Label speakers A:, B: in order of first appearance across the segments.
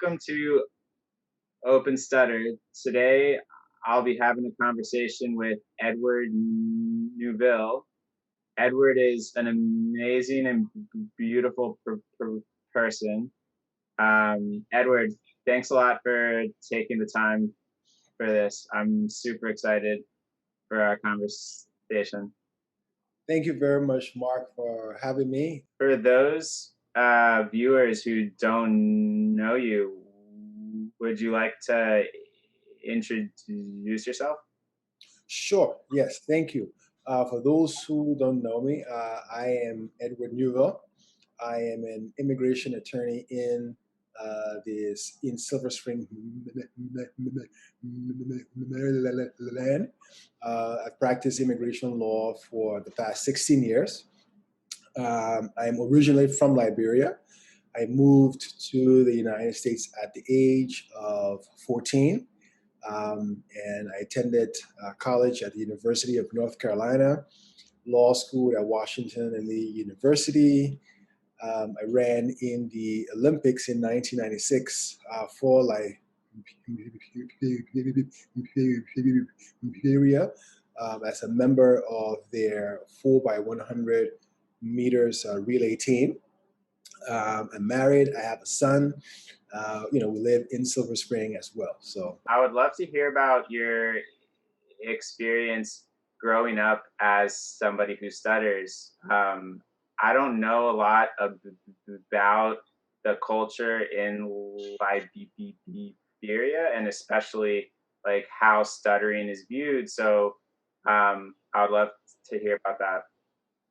A: welcome to Open Stutter. Today, I'll be having a conversation with Edward Neufville. Edward is an amazing and beautiful person. Edward, thanks a lot for taking the time for this. I'm super excited for our conversation.
B: Thank you very much, Mark, for having me.
A: For those viewers who don't know you, would you like to introduce yourself?
B: Sure. Yes. Thank you. For those who don't know me, I am Edward Neufville. I am an immigration attorney in Silver Spring, Maryland. I've practiced immigration law for the past 16 years. I'm originally from Liberia. I moved to the United States at the age of 14. And I attended college at the University of North Carolina, law school at Washington and Lee University. I ran in the Olympics in 1996 for Liberia as a member of their 4x100 meters relay team. I'm married. I have a son. We live in Silver Spring as well. So
A: I would love to hear about your experience growing up as somebody who stutters. I don't know a lot about the culture in Liberia, and especially like how stuttering is viewed. So I would love to hear about that.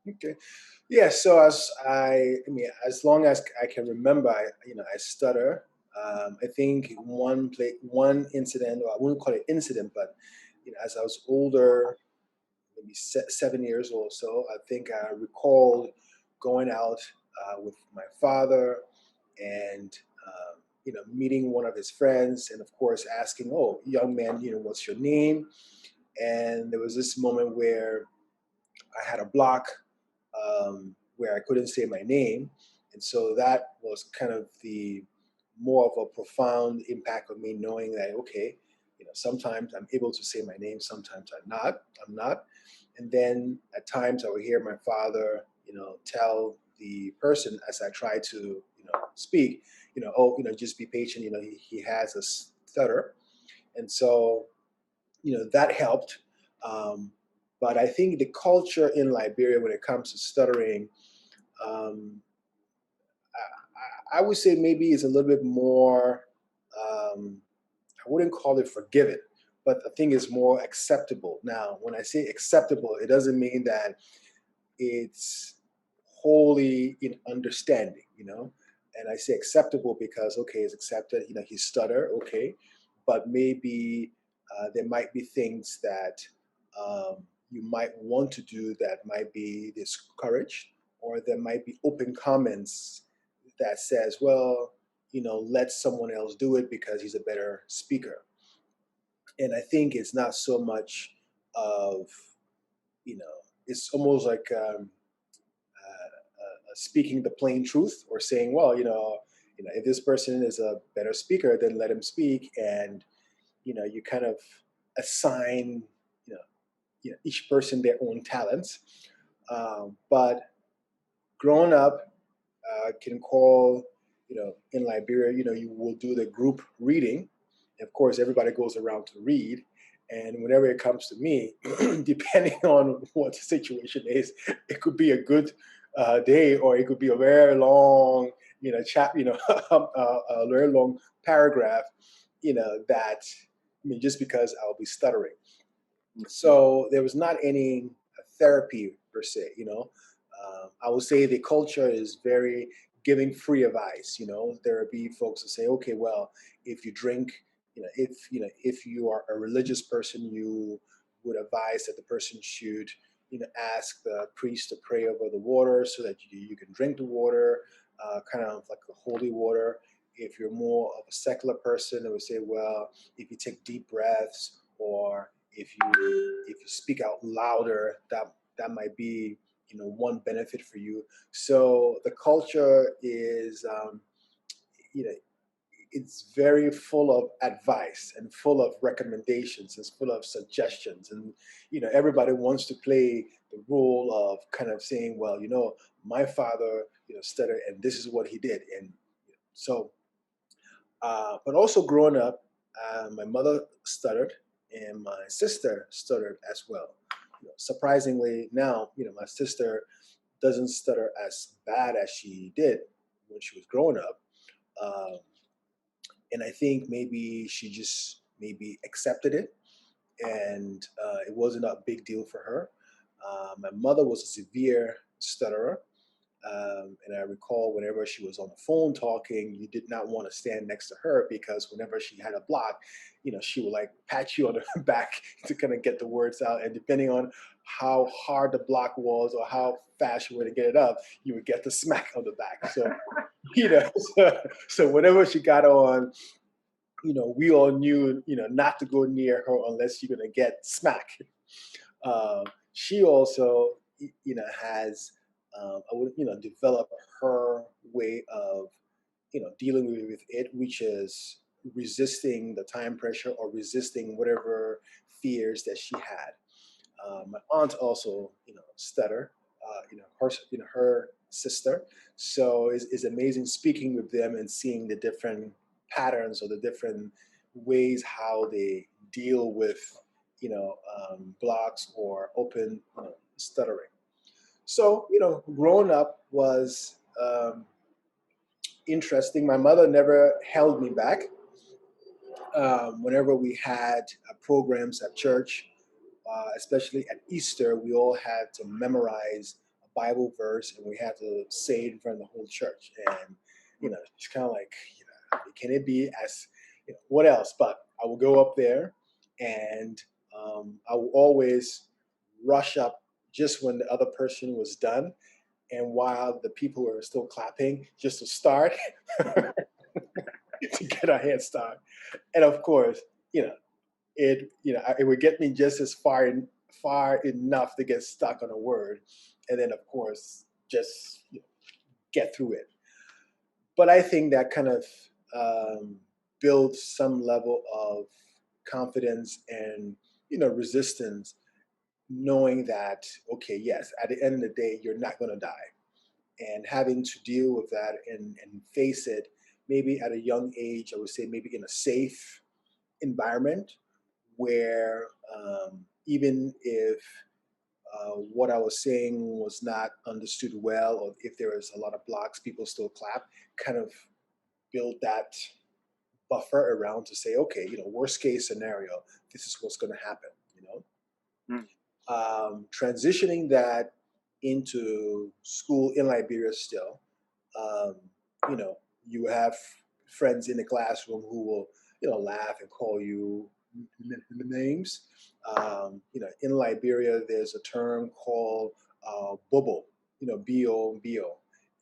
B: Okay. Yeah. So as long as I can remember, I stutter. I think one incident, or I wouldn't call it incident, but as I was older, maybe 7 years or so, I think I recalled going out with my father and meeting one of his friends, and of course asking, "Oh, young man, what's your name?" And there was this moment where I had a block where I couldn't say my name. And so that was kind of the more of a profound impact of me knowing that, okay, sometimes I'm able to say my name, sometimes I'm not. And then at times I would hear my father, tell the person as I try to, speak, just be patient, he has a stutter. And so, that helped. But I think the culture in Liberia when it comes to stuttering, um, I would say maybe it's a little bit more, I wouldn't call it forgiven, but I think it's more acceptable. Now, when I say acceptable, it doesn't mean that it's wholly in understanding, And I say acceptable because, okay, it's accepted, he stutter, okay, but maybe there might be things that you might want to do that might be discouraged, or there might be open comments that says, well, let someone else do it because he's a better speaker. And I think it's not so much of, it's almost like speaking the plain truth, or saying, well, if this person is a better speaker, then let him speak. And, you kind of assign, each person their own talents. But growing up, can call, in Liberia, you will do the group reading. Of course, everybody goes around to read. And whenever it comes to me, depending on what the situation is, it could be a good day, or it could be a very long, a very long paragraph, that, just because I'll be stuttering. So there was not any therapy per se, I would say the culture is very giving free advice. There would be folks that say, okay, well, if you drink, if you are a religious person, you would advise that the person should, ask the priest to pray over the water so that you can drink the water, kind of like the holy water. If you're more of a secular person, they would say, well, if you take deep breaths, or if you speak out louder, that might be, one benefit for you. So the culture is, it's very full of advice and full of recommendations. It's full of suggestions, and everybody wants to play the role of kind of saying, well, my father, stuttered, and this is what he did, and so. But also growing up, my mother stuttered, and my sister stuttered as well. Surprisingly, now my sister doesn't stutter as bad as she did when she was growing up. Um, and I think maybe she just maybe accepted it, and it wasn't a big deal for her. My mother was a severe stutterer, and I recall whenever she was on the phone talking, you did not want to stand next to her because whenever she had a block, she would like pat you on the back to kind of get the words out. And depending on how hard the block was or how fast you were to get it up, you would get the smack on the back. So, so whenever she got on, we all knew, not to go near her unless you're going to get smack. She also, has, I would, develop her way of, dealing with it, which is resisting the time pressure or resisting whatever fears that she had. My aunt also, stutter, her sister. So it's amazing speaking with them and seeing the different patterns or the different ways how they deal with, blocks or open, stuttering. So, growing up was interesting. My mother never held me back. Whenever we had programs at church, especially at Easter, we all had to memorize a Bible verse and we had to say it in front of the whole church. And, it's kind of like, can it be as, what else? But I will go up there and I will always rush up just when the other person was done. And while the people were still clapping, just to start, to get a head start. And of course, it would get me just as far enough to get stuck on a word, and then of course just get through it. But I think that kind of builds some level of confidence and resistance, knowing that okay, yes, at the end of the day, you're not going to die, and having to deal with that and face it maybe at a young age. I would say maybe in a safe environment where even if what I was saying was not understood well, or if there was a lot of blocks, people still clap, kind of build that buffer around to say, okay, worst case scenario, this is what's going to happen,
A: Mm.
B: transitioning that into school in Liberia still, um, you have friends in the classroom who will, laugh and call you names. In Liberia, there's a term called bobo, B-O,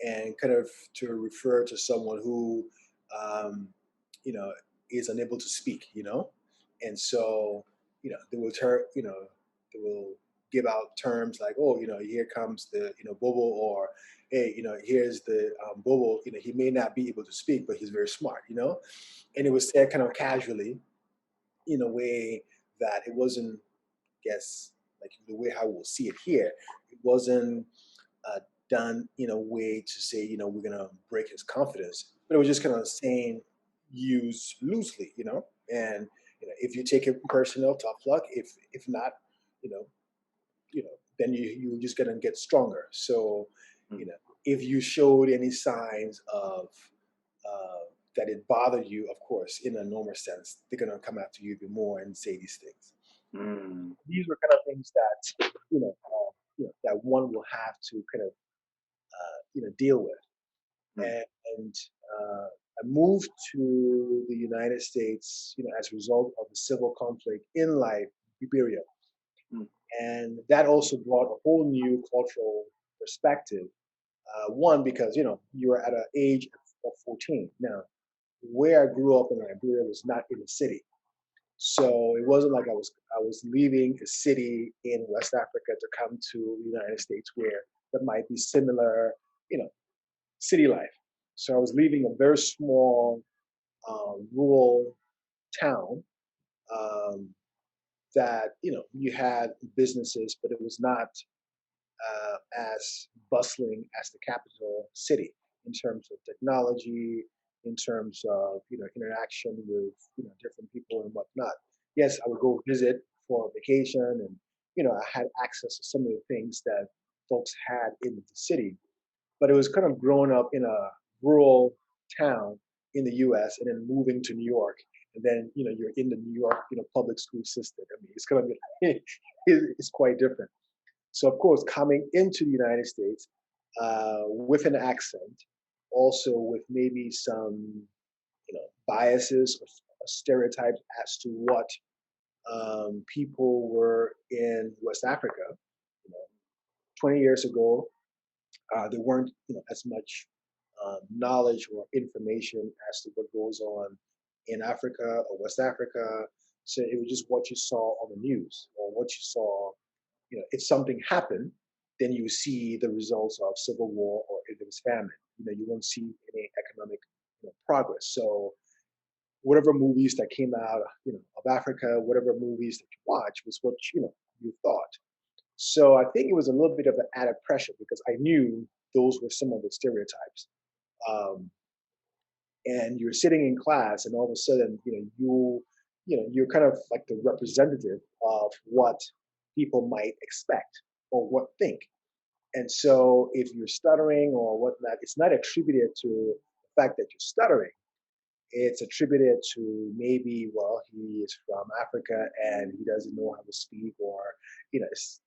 B: and kind of to refer to someone who, um, you know, is unable to speak, and so, they will they will give out terms like, oh, here comes the, bobo, or hey, here's the bobo. He may not be able to speak, but he's very smart, and it was said kind of casually in a way that it wasn't, I guess, like the way how we'll see it here. It wasn't uh, done in a way to say, we're gonna break his confidence, but it was just kind of saying used loosely, and if you take it personal, tough luck. If not, you know, then you're just gonna get stronger. So,
A: Mm.
B: if you showed any signs of uh, that it bothered you, of course, in a normal sense, they're gonna come after you even more and say these things.
A: Mm.
B: These were kind of things that that one will have to kind of deal with.
A: Mm.
B: And I moved to the United States, as a result of the civil conflict in Liberia,
A: Mm.
B: and that also brought a whole new cultural perspective. One, because you were at an age of 14. Now, where I grew up in Liberia was not in the city, so it wasn't like I was leaving a city in West Africa to come to the United States where there might be similar, you know, city life. So I was leaving a very small, rural town um, that you had businesses, but it was not as bustling as the capital city in terms of technology, in terms of interaction with different people and whatnot. Yes, I would go visit for vacation, and I had access to some of the things that folks had in the city, but it was kind of growing up in a rural town in the U.S. and then moving to New York, and then you're in the New York public school system. I mean, it's kind of it's quite different. So, of course, coming into the United States with an accent, also with maybe some, biases or stereotypes as to what people were in West Africa. You know, 20 years ago, there weren't, as much knowledge or information as to what goes on in Africa or West Africa. So it was just what you saw on the news or what you saw. If something happened, then you see the results of civil war, or if it was famine. You won't see any economic progress. So whatever movies that came out, of Africa, whatever movies that you watch was what you thought. So I think it was a little bit of an added pressure because I knew those were some of the stereotypes. Um, and you're sitting in class, and all of a sudden, you're kind of like the representative of what people might expect or what think. And so if you're stuttering or whatnot, it's not attributed to the fact that you're stuttering. It's attributed to maybe, well, he is from Africa and he doesn't know how to speak, or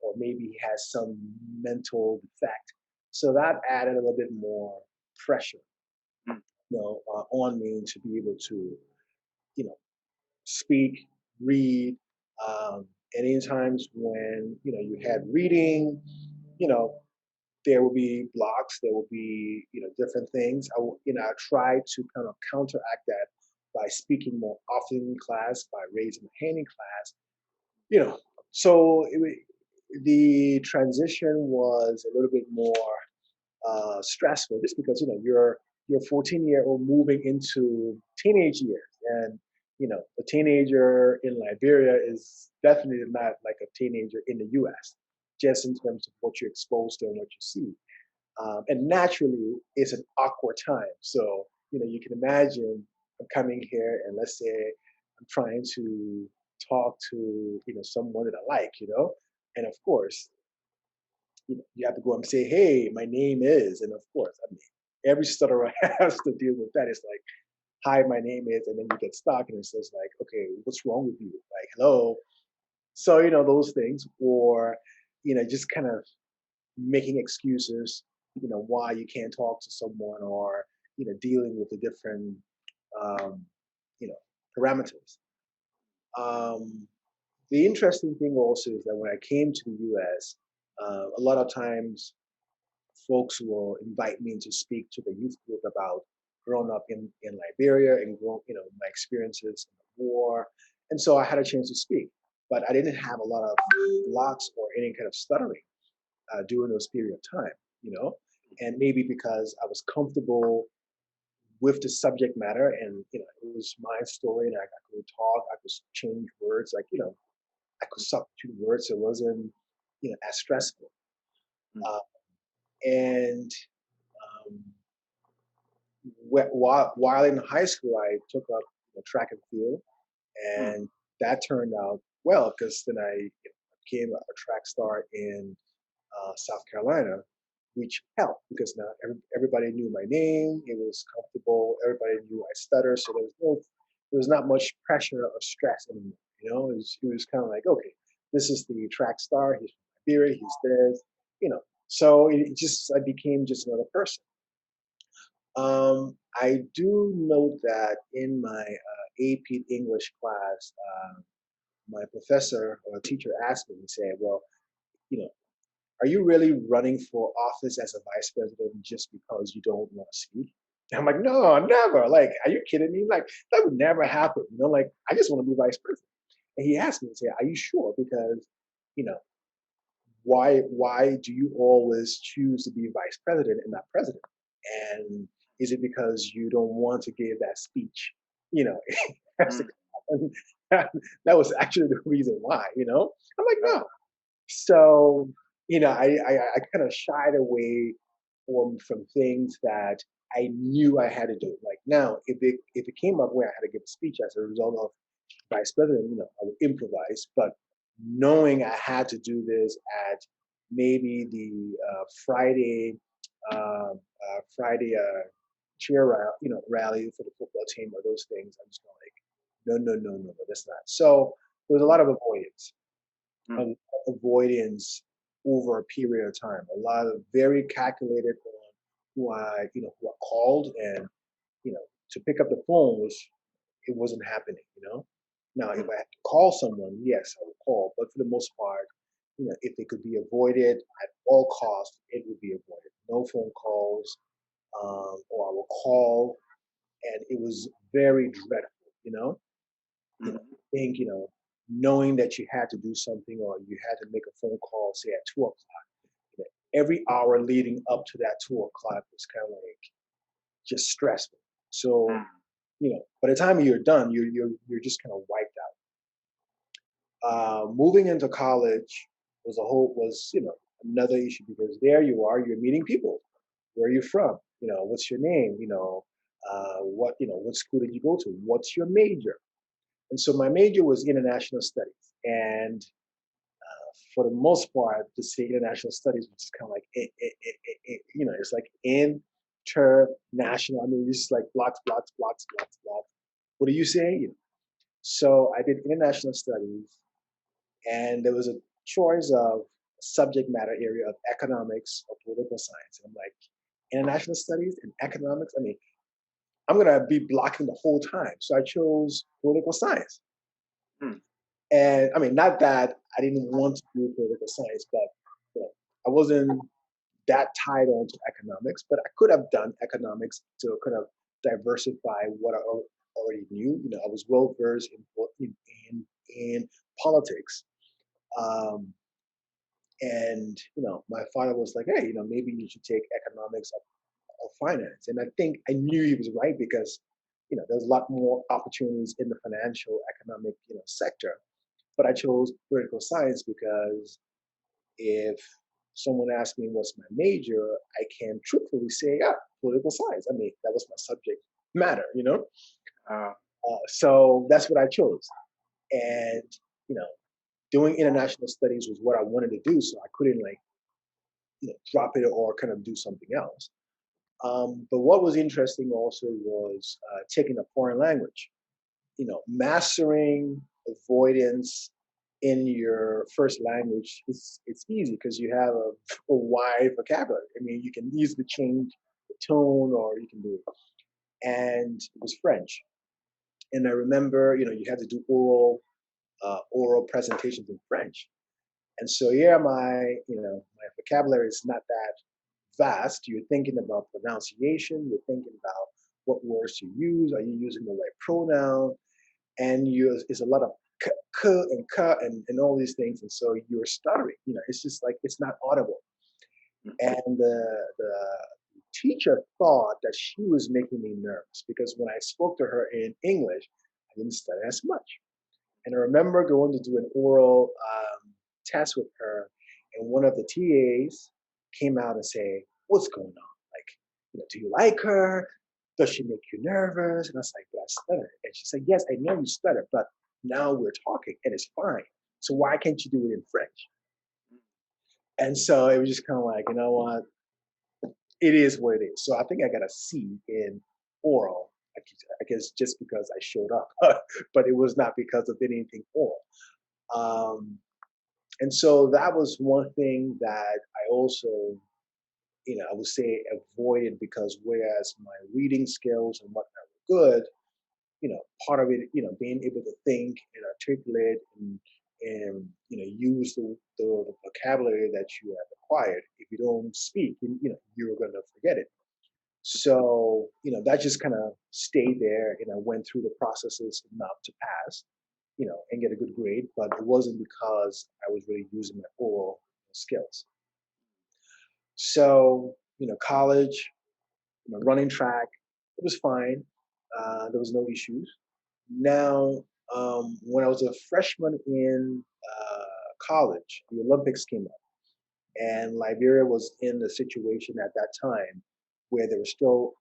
B: or maybe he has some mental defect. So that added a little bit more pressure, on me to be able to, you know, speak, read. And in times when you had reading, you know, there will be blocks, there will be different things. I try to kind of counteract that by speaking more often in class, by raising my hand in class. You know, so the transition was a little bit more stressful, just because you're a 14-year-old moving into teenage years, and a teenager in Liberia is definitely not like a teenager in the U.S. Just in terms of what you're exposed to and what you see. And naturally, it's an awkward time. So, you can imagine I'm coming here, and let's say I'm trying to talk to, someone that I like, and of course, you have to go and say, hey, my name is, and of course, I mean, every stutterer has to deal with that. It's like, hi, my name is, and then you get stuck, and it says like, okay, what's wrong with you? Like, hello. So, those things, or, just kind of making excuses, why you can't talk to someone, or, dealing with the different, um, you know, parameters. Um, the interesting thing also is that when I came to the US, a lot of times folks will invite me to speak to the youth group about growing up in Liberia and my experiences in the war. And so I had a chance to speak, but I didn't have a lot of blocks or any kind of stuttering during those period of time, and maybe because I was comfortable with the subject matter, and it was my story, and I could talk, I could change words, like I could substitute words, so it wasn't as stressful. Uh, and um, while in high school, I took up track and field, and that turned out well because then I became a track star in South Carolina, which helped because now everybody knew my name. It was comfortable. Everybody knew I stutter, so there was not much pressure or stress anymore. It was kind of like, okay, this is the track star. He's from Liberia. He's this. So I became just another person. I do note that in my AP English class, my professor or teacher asked me, he said, well, you know, are you really running for office as a vice president just because you don't want to speak? And I'm like, no, never. Like, are you kidding me? Like, that would never happen. Like, I just want to be vice president. And he asked me, he said, are you sure? Because, you know, why do you always choose to be vice president and not president? And is it because you don't want to give that speech? you know, has to
A: Mm.
B: come. And that was actually the reason why, I'm like,
A: Uh,
B: no. So, I kind of shied away from things that I knew I had to do. Like now, if it came up where I had to give a speech as a result of vice president, I would improvise. But knowing I had to do this at maybe the Friday cheer rally for the football team or those things, I'm just going like, no, no, no, no, no, that's not. So there was a lot of
A: mm.
B: a- avoidance over a period of time. A lot of very calculated on who I called, and to pick up the phone it wasn't happening. Now, if
A: Mm.
B: I had to call someone, yes, I would call, but for the most part, if it could be avoided at all costs, it would be avoided. No phone calls, or I will call, and it was very dreadful.
A: Mm.
B: I think knowing that you had to do something or you had to make a phone call, say at 2 o'clock. Every hour leading up to that 2 o'clock was kind of like just stressful. So
A: Mm.
B: by the time you're done, you're just kind of wiped out. Moving into college was another issue because there you are, you're meeting people. Where are you from? What's your name? What school did you go to? What's your major? And so my major was international studies, and for the most part, to say international studies, which is kind of like it's like international. I mean, it's just like blocks, blocks, blocks, blocks, blocks. What are you saying? So I did international studies, and there was a choice of subject matter area of economics or political science. And I'm like, international studies and economics. I mean, I'm gonna be blocking the whole time. So I chose political science.
A: Mm.
B: And I mean, not that I didn't want to do political science, but I wasn't that tied on to economics. But I could have done economics to kind of diversify what I already knew. I was well versed in politics. Um, and my father was like, "Hey, maybe you should take economics or finance." And I think I knew he was right because there's a lot more opportunities in the financial economic sector. But I chose political science because if someone asked me what's my major, I can truthfully say, yeah, political science. I mean, that was my subject matter.
A: Uh,
B: So that's what I chose. And, you know, doing international studies was what I wanted to do. So I couldn't like, drop it or kind of do something else. But what was interesting also was taking a foreign language. Mastering avoidance in your first language, it's easy because you have a wide vocabulary. I mean, you can easily change the tone or you can do it. And it was French. And I remember, you had to do oral presentations in French. And so, yeah, my vocabulary is not that vast. You're thinking about pronunciation. You're thinking about what words to use. Are you using the right pronoun? And it's a lot of and and all these things, and so you're stuttering. It's just like it's not audible.
A: mm.
B: And the teacher thought that she was making me nervous because when I spoke to her in English, I didn't stutter as much. And I remember going to do an oral test with her, and one of the TAs came out and say, "What's going on? Like, do you like her? Does she make you nervous?" And I was like, "But I stutter." And she said, "Yes, I know you stutter, but now we're talking and it's fine. So why can't you do it in French?" And so it was just kind of like, you know what? It is what it is. So I think I got a C in oral. I guess just because I showed up, but it was not because of anything oral. Um, and so that was one thing that I also, I would say avoided because whereas my reading skills and whatnot were good, part of it, being able to think and articulate and use the vocabulary that you have acquired. If you don't speak, you're going to forget it. So, that just kind of stayed there, and I went through the processes enough to pass, and get a good grade, but it wasn't because I was really using my oral skills. So, college, running track, it was fine. There was no issues. Now, when I was a freshman in college, the Olympics came up, and Liberia was in a situation at that time where there was still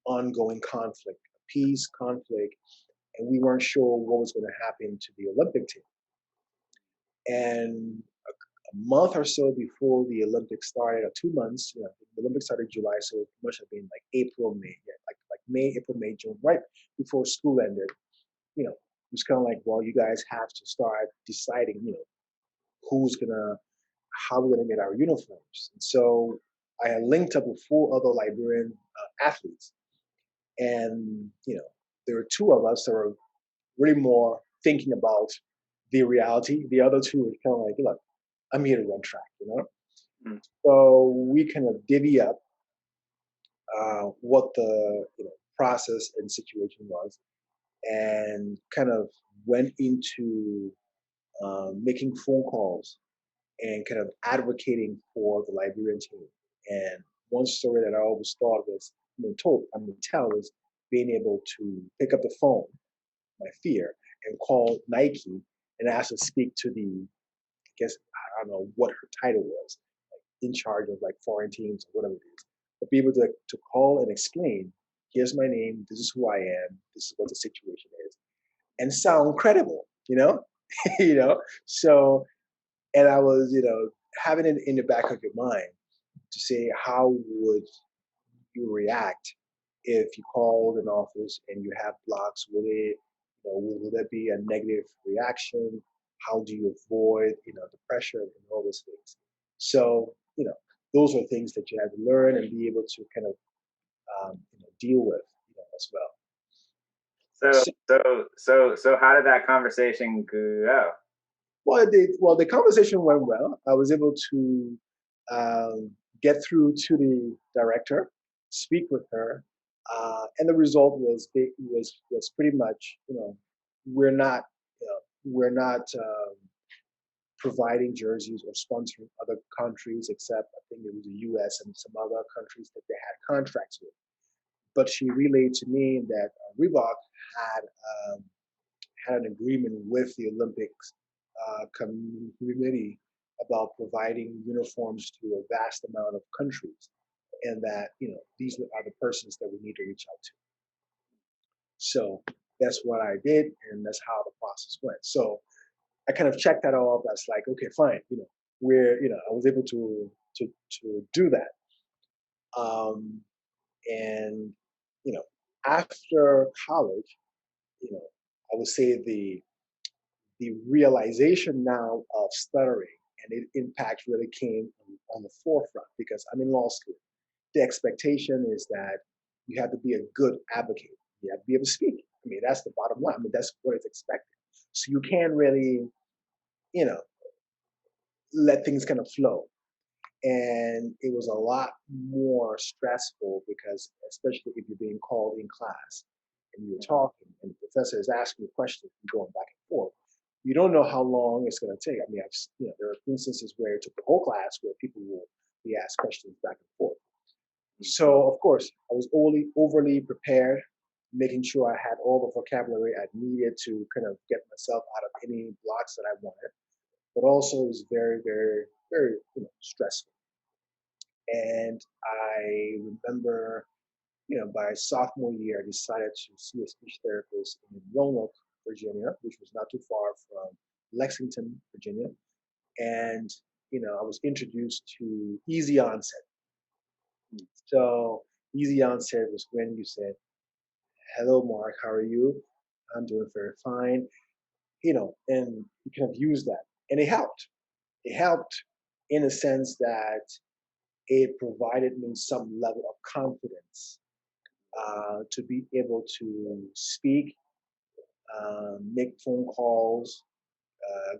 B: ongoing conflict, peace, conflict, and we weren't sure what was going to happen to the Olympic team. And a month or so before the Olympics started, or 2 months, the Olympics started July, so it must have been like April, May, yeah, like May, April, May, June, right before school ended. It was kind of like, well, you guys have to start deciding, who's gonna, how we're gonna get our uniforms. And so I had linked up with four other Liberian athletes, and there were two of us that were really more thinking about the reality. The other two were kind of like, look, I'm here to run track.
A: Mm.
B: So we kind of divvy up what the process and situation was, and kind of went into making phone calls and kind of advocating for the Liberian team. And one story that I always thought was, I'm going to tell is being able to pick up the phone, my fear, and call Nike and ask to speak to the, I guess, I don't know what her title was, like in charge of like foreign teams or whatever it is, but be able to call and explain, here's my name, this is who I am, this is what the situation is, and sound credible, you know. So, and I was, having it in the back of your mind to say, how would you react if you called an office and you have blocks? Will there be a negative reaction? How do you avoid, the pressure and all those things? So, those are things that you have to learn and be able to kind of, deal with, as well.
A: So,
B: So,
A: so how did that conversation go?
B: well, the conversation went well. I was able to get through to the director, speak with her, and the result was pretty much, we're not providing jerseys or sponsoring other countries, except I think it was the U.S. and some other countries that they had contracts with. But she relayed to me that Reebok had um, had an agreement with the Olympics committee about providing uniforms to a vast amount of countries, and that these are the persons that we need to reach out to. So that's what I did, and that's how the process went. So I kind of checked that off. That's like, okay, fine. I was able to do that. And you know, after college, I would say the realization now of stuttering and its impact really came on the forefront because I'm in law school. The expectation is that you have to be a good advocate. You have to be able to speak. I mean, that's the bottom line. I mean, that's what is expected. So you can't really, you know, let things kind of flow. And it was a lot more stressful because, especially if you're being called in class and you're talking and the professor is asking you questions and going back and forth, you don't know how long it's going to take. I mean, there are instances where it took the whole class where people will be asked questions back and forth. So, of course, I was overly prepared, making sure I had all the vocabulary I needed to kind of get myself out of any blocks that I wanted. But also, it was very, very, very stressful. And I remember, by sophomore year, I decided to see a speech therapist in Roanoke, Virginia, which was not too far from Lexington, Virginia. And, I was introduced to easy onset. So easy onset was when you said, hello, Mark, how are you? I'm doing very fine, and you kind of use that. And it helped. It helped in a sense that it provided me some level of confidence to be able to speak, make phone calls,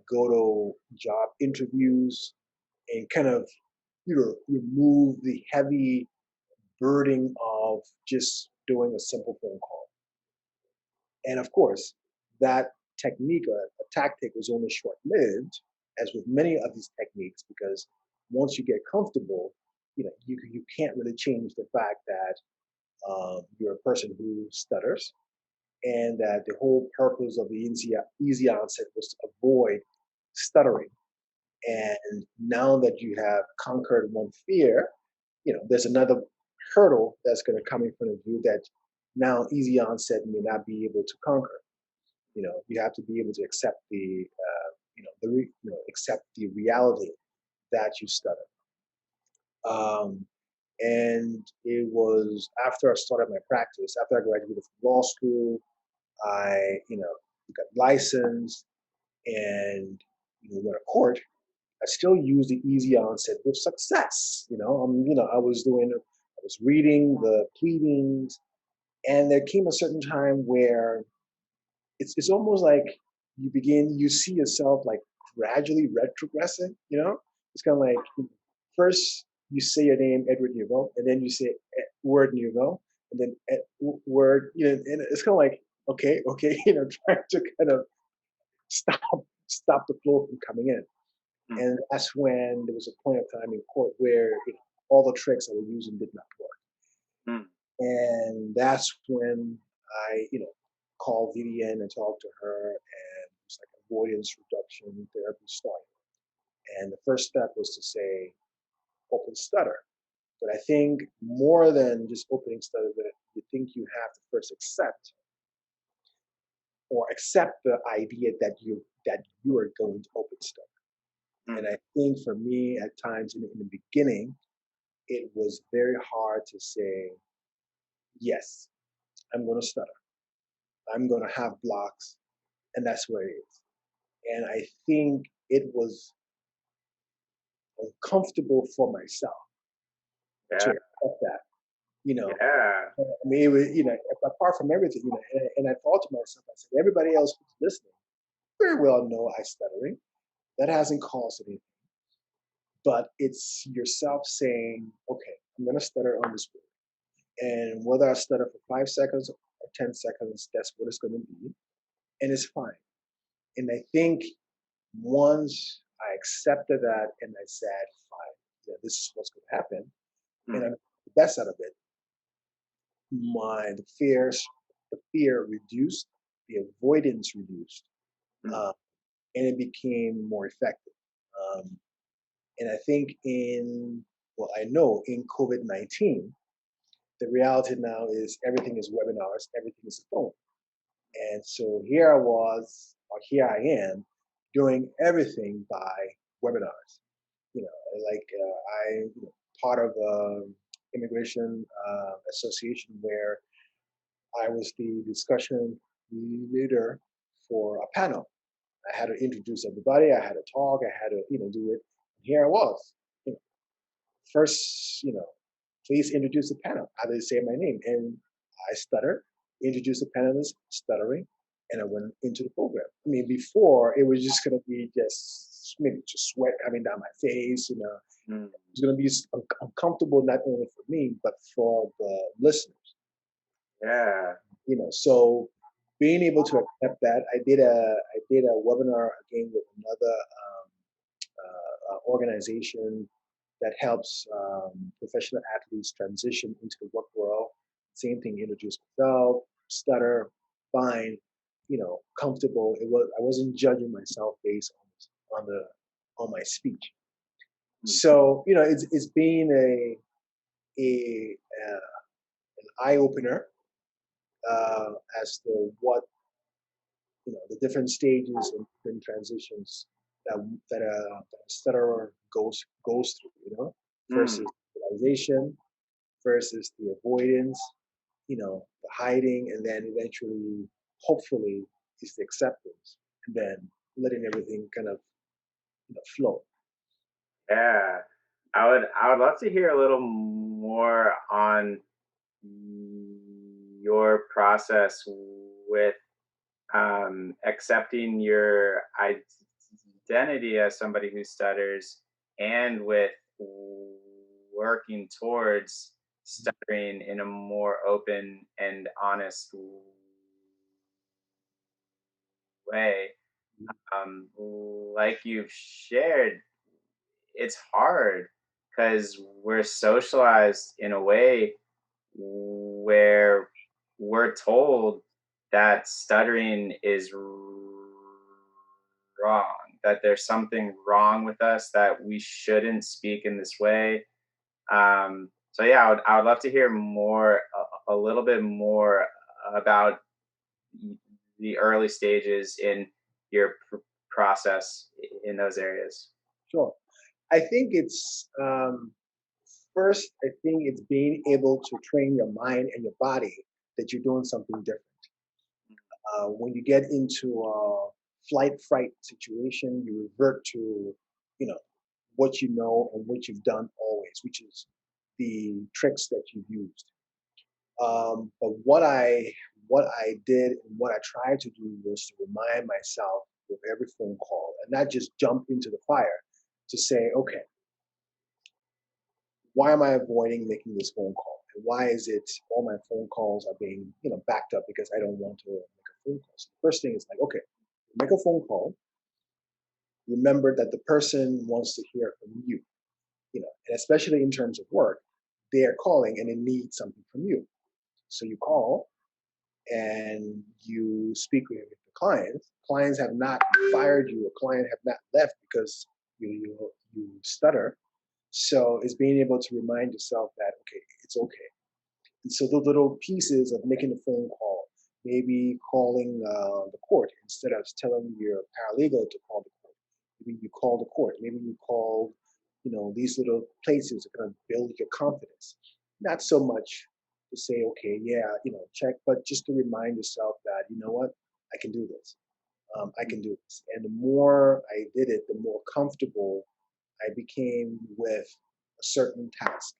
B: go to job interviews, and kind of remove the heavy burden of just doing a simple phone call. And of course, that technique or a tactic was only short lived, as with many of these techniques, because once you get comfortable, you can't really change the fact that you're a person who stutters and that the whole purpose of the easy onset was to avoid stuttering. And now that you have conquered one fear, there's another hurdle that's going to come in front of you that now easy onset may not be able to conquer. You have to be able to accept accept the reality that you stutter. Um, and it was after I started my practice, after I graduated from law school, I, got licensed and went to court. I still use the easy onset with success. I was reading the pleadings, and there came a certain time where it's almost like you see yourself like gradually retrogressing. It's kind of like first you say your name Edward Neufville, and then you say word Neufville, and then word. And it's kind of like okay, trying to kind of stop the flow from coming in.
A: Mm.
B: And that's when there was a point of time in court where all the tricks I was using did not work.
A: Mm.
B: And that's when I, called Vivian and talked to her, and it's like avoidance reduction therapy started. And the first step was to say, open stutter. But I think more than just opening stutter, that you think you have to first accept the idea that you are going to open stutter.
A: Mm.
B: And I think for me, at times in the beginning, it was very hard to say, yes, I'm going to stutter. I'm going to have blocks, and that's what it is. And I think it was uncomfortable for myself to
A: Yeah.
B: accept that.
A: Yeah.
B: I mean, it was, apart from everything, and I thought to myself, I said, everybody else who's listening very well know I'm stuttering. That hasn't caused anything. But it's yourself saying, okay, I'm going to stutter on this word. And whether I stutter for 5 seconds or 10 seconds, that's what it's going to be. And it's fine. And I think once I accepted that and I said, fine, this is what's going to happen, and
A: Mm.
B: I'm the best out of it, the fear reduced, the avoidance reduced,
A: Mm.
B: uh, and it became more effective. Um, and I think I know in COVID-19, the reality now is everything is webinars, everything is a phone. And so here I am doing everything by webinars. Part of immigration association where I was the discussion leader for a panel. I had to introduce everybody. I had to talk. I had to, do it. And here I was. You know, First, please introduce the panel. How do they say my name? And I stutter, introduce the panelists, stuttering, and I went into the program. I mean, before it was just going to be just maybe just sweat coming down my face.
A: Mm.
B: It's going to be uncomfortable not only for me but for the listeners.
A: Yeah.
B: So being able to accept that, I did a webinar again with another organization that helps professional athletes transition into the work world. Same thing, introduce myself, stutter, fine, comfortable. I wasn't judging myself based on my speech.
A: Mm.
B: So it's been a an eye opener as to what the different stages and different transitions that a stutterer goes through. First
A: Mm.
B: is realization, first is the avoidance, the hiding, and then eventually, hopefully, is the acceptance, and then letting everything kind of flow.
A: Yeah. I would love to hear a little more on your process with accepting your identity as somebody who stutters and with working towards stuttering in a more open and honest way. Like you've shared, it's hard because we're socialized in a way where we're told that stuttering is wrong, that there's something wrong with us, that we shouldn't speak in this way. So yeah, I would love to hear more, a little bit more about the early stages in your process in those areas.
B: Sure. I think it's first. I think it's being able to train your mind and your body that you're doing something different. When you get into a flight fright situation, you revert to, you know, what you know and what you've done always, which is the tricks that you've used. But what I did and what I tried to do was to remind myself with every phone call and not just jump into the fire to say, okay, why am I avoiding making this phone call? And why is it all my phone calls are being, backed up because I don't want to make a phone call? So the first thing is like, okay, make a phone call. Remember that the person wants to hear from you, and especially in terms of work, they are calling and they need something from you. So you call and you speak with the clients. Clients have not fired you, a client have not left because you stutter. So it's being able to remind yourself that, okay, it's okay. And so those little pieces of making a phone call, maybe calling the court instead of telling your paralegal to call the court. Maybe you call the court. Maybe you call, these little places are going to build your confidence. Not so much to say, okay, yeah, check, but just to remind yourself that, you know what, I can do this. I can do this. And the more I did it, the more comfortable I became with a certain task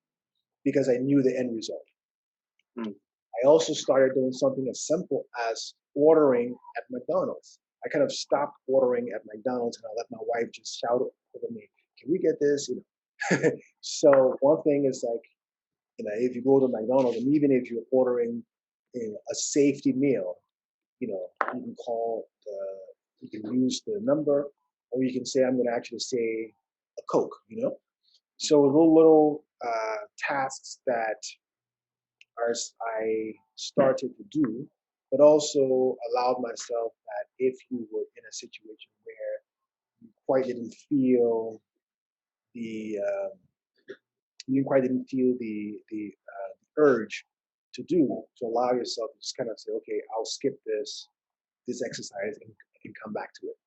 B: because I knew the end result.
A: Mm.
B: I also started doing something as simple as ordering at McDonald's. I kind of stopped ordering at McDonald's and I let my wife just shout over me, "Can we get this?" So one thing is like, if you go to McDonald's and even if you're ordering a safety meal, you can you can use the number, or you can say, "I'm going to actually say a Coke." So little tasks that I started to do, but also allowed myself that if you were in a situation where you quite didn't feel the urge to allow yourself to just kind of say, okay, I'll skip this exercise and come back to it.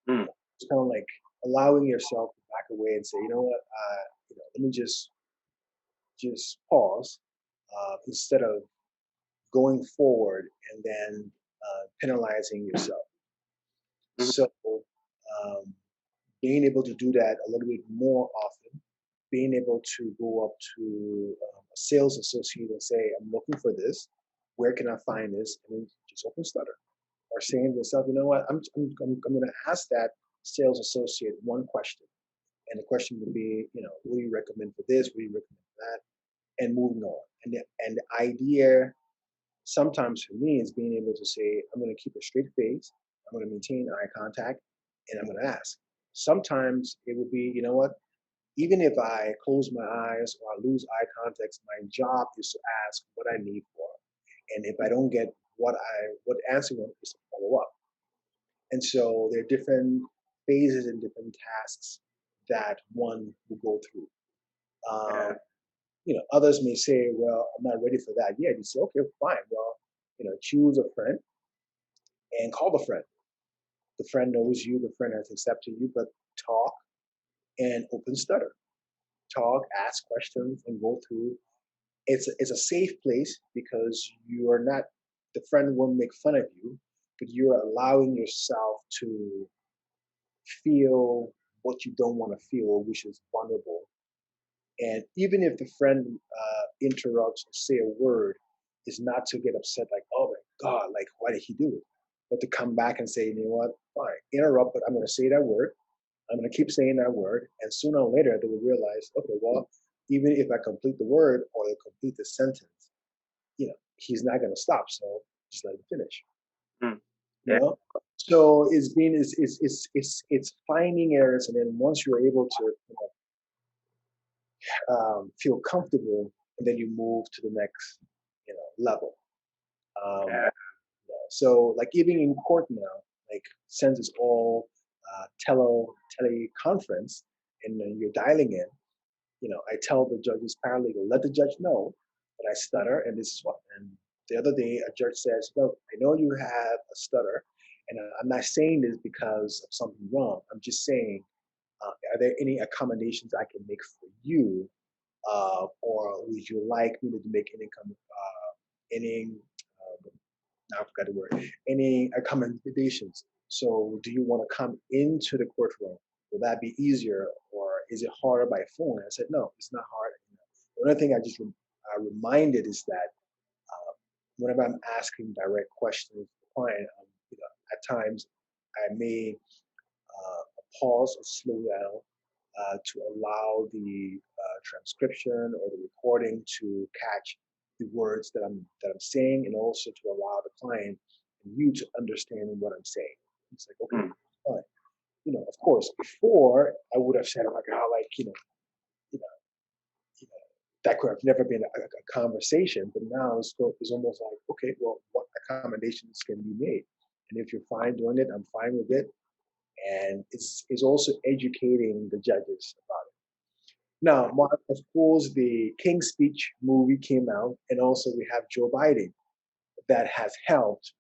A: Mm.
B: It's kind of like allowing yourself to back away and say, you know what, let me just pause instead of going forward and then penalizing yourself.
A: Mhm.
B: So being able to do that a little bit more often, being able to go up to a sales associate and say, I'm looking for this. Where can I find this? And then just open Stutter. Or saying to yourself, you know what, I'm going to ask that sales associate one question. And the question would be, what do you recommend for this? What do you recommend for that? And moving on. And the idea sometimes for me is being able to say, I'm going to keep a straight face, I'm going to maintain eye contact, and I'm going to ask. Sometimes it would be, you know what, even if I close my eyes or I lose eye contact, my job is to ask what I need for. And if I don't get what answer is to follow up. And so there are different phases and different tasks that one will go through.
A: Yeah.
B: Others may say, well, I'm not ready for that yet. You say, okay, fine. Well, choose a friend and call the friend. The friend knows you, the friend has accepted you, but talk and open Stutter. Talk, ask questions, and go through. It's a safe place because you are not, the friend won't make fun of you, but you're allowing yourself to feel what you don't want to feel, which is vulnerable. And even if the friend interrupts or say a word, is not to get upset like, oh my God, like why did he do it? But to come back and say, you know what, fine, interrupt, but I'm going to say that word. I'm going to keep saying that word. And sooner or later, they will realize, okay, well, even if I complete the word or I complete the sentence, he's not going to stop. So just let him finish.
A: Mm.
B: You
A: Yeah.
B: know? So it's finding errors, and then once you're able to feel comfortable, and then you move to the next level. Um,
A: Yeah.
B: So like even in court now, like since it's all teleconference and then you're dialing in, I tell the judge's paralegal, let the judge know that I stutter and this is what. And the other day, a judge says, "No, I know you have a stutter, and I'm not saying this because of something wrong. I'm just saying, are there any accommodations I can make for you, or would you like me to make any now I forgot the word, any accommodations? So, do you want to come into the courtroom? Will that be easier, or is it harder by phone?" I said, "No, it's not hard." The only thing I just reminded is that whenever I'm asking direct questions to the client, at times I may pause or slow down to allow the transcription or the recording to catch the words that I'm saying, and also to allow the client and you to understand what I'm saying. It's like, okay,
A: Mm.
B: fine. Of course, before I would have said, "Oh my God, like, you know, you know, that could have never been a conversation." But now it's almost like, okay, well, what accommodations can be made? And if you're fine doing it, I'm fine with it. And it's also educating the judges about it. Now, of course, the King's Speech movie came out, and also we have Joe Biden that has helped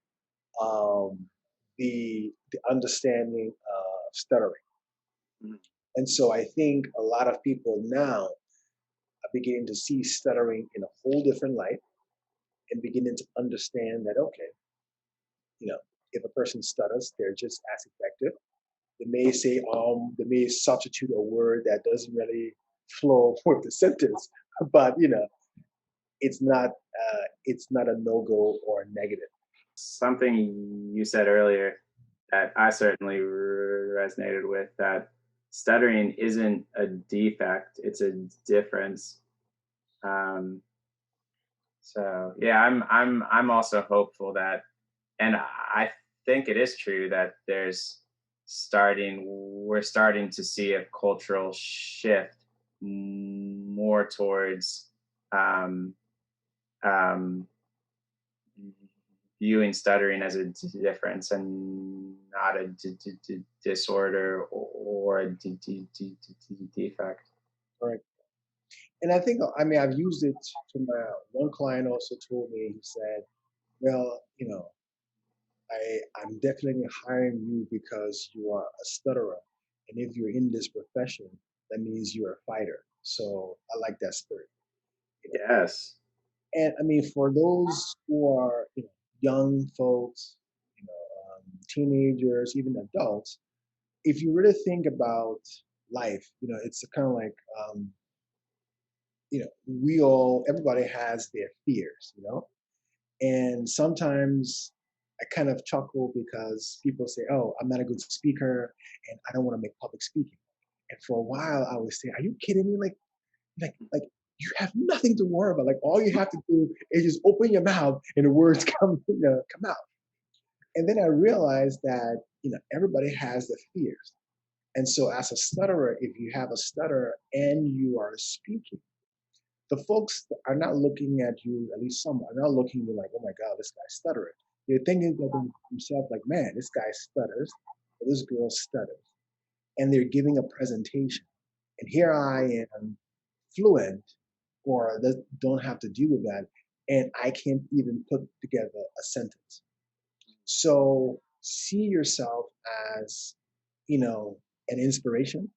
B: the understanding of stuttering.
A: Mm.
B: And so I think a lot of people now are beginning to see stuttering in a whole different light and beginning to understand that, okay, you know, if a person stutters, they're just as effective. They may substitute a word that doesn't really flow with the sentence, but it's not a no go or a negative.
A: Something you said earlier that I certainly resonated with, that stuttering isn't a defect, it's a difference. Um, so yeah, I'm also hopeful that, and I think it is true that we're starting to see a cultural shift more towards um, um, viewing stuttering as a difference and not a disorder or a defect.
B: Right. And I think, I mean, I've used it to my one client also told me, he said, "Well, I'm definitely hiring you because you are a stutterer. And if you're in this profession, that means you're a fighter." So I like that spirit. You know.
A: Yes.
B: And I mean, for those who are, young folks, teenagers, even adults, if you really think about life, it's kind of like, everybody has their fears, and sometimes I kind of chuckle because people say, "Oh, I'm not a good speaker and I don't want to make public speaking." And for a while I would say, "Are you kidding me? Like you have nothing to worry about. Like all you have to do is just open your mouth and the words come out." And then I realized that, everybody has the fears. And so as a stutterer, if you have a stutter and you are speaking, the folks are not looking at you, at least some are not looking at you like, "Oh my God, this guy's stuttering." They're thinking to themselves like, "Man, this guy stutters, or this girl stutters." And they're giving a presentation. And here I am, fluent, or that don't have to deal with that. And I can't even put together a sentence. So see yourself as, an inspiration,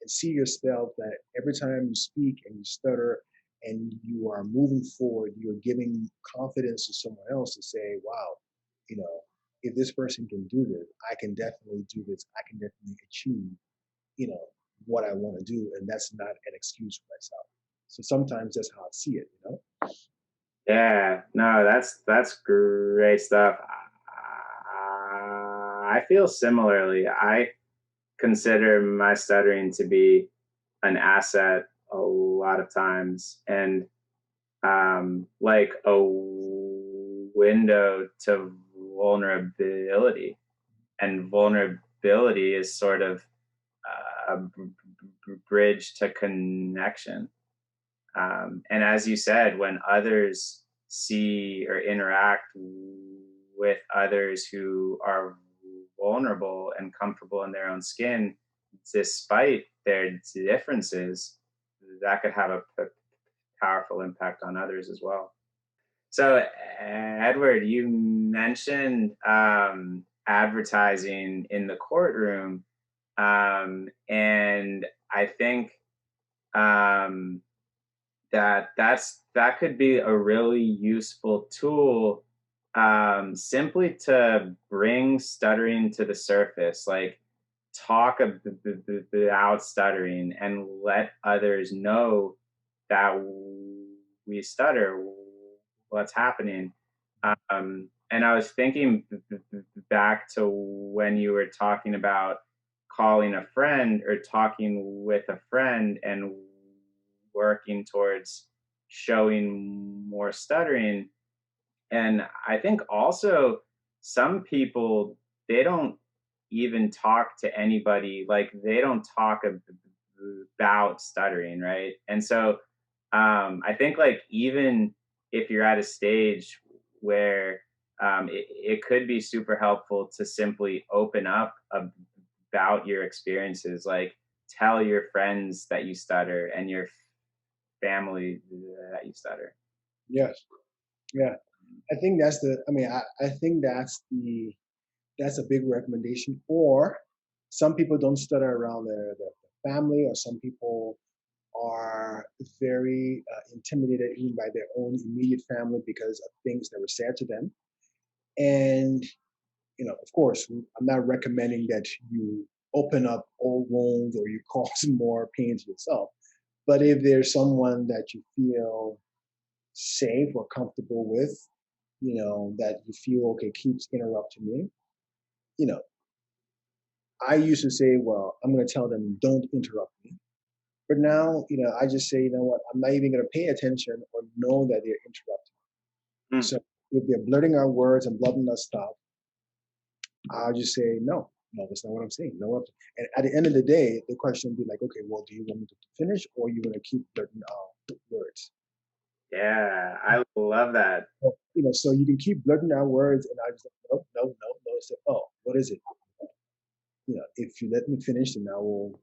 B: and see yourself that every time you speak and you stutter and you are moving forward, you're giving confidence to someone else to say, "Wow, you know, if this person can do this, I can definitely do this. I can definitely achieve, you know, what I want to do." And that's not an excuse for myself. So sometimes that's how I see it.
A: Yeah. No, that's great stuff. I feel similarly. I consider my stuttering to be an asset a lot of times, and like a window to vulnerability. And vulnerability is sort of a bridge to connection. And as you said, when others see or interact with others who are vulnerable and comfortable in their own skin, despite their differences, that could have a powerful impact on others as well. So, Edward, you mentioned advertising in the courtroom, and I think um, that could be a really useful tool, simply to bring stuttering to the surface, like talk about stuttering and let others know that we stutter, what's happening. And I was thinking back to when you were talking about calling a friend or talking with a friend and working towards showing more stuttering. And I think also some people, they don't even talk to anybody, like they don't talk about stuttering, right? And so I think like even if you're at a stage where it could be super helpful to simply open up about your experiences, like tell your friends that you stutter and your family that you stutter.
B: Yes. Yeah. I think that's the. I mean, I think that's a big recommendation. Or some people don't stutter around their family, or some people are very intimidated even by their own immediate family because of things that were said to them. And of course, I'm not recommending that you open up old wounds or you cause more pain to yourself. But if there's someone that you feel safe or comfortable with, that you feel okay keeps interrupting me, you know, I used to say, well, I'm going to tell them don't interrupt me. But now, I just say, you know what, I'm not even going to pay attention or know that they're interrupting.
A: Mm.
B: So if they're blurting out words and blurting out stuff, I'll just say, no, no, that's not what I'm saying. No. And at the end of the day, the question will be like, okay, well, do you want me to finish or are you going to keep blurting out words?
A: Yeah, I love that.
B: So you can keep blurting out words and I just like, no, no, no, no. I said, oh, what is it? If you let me finish, then I will,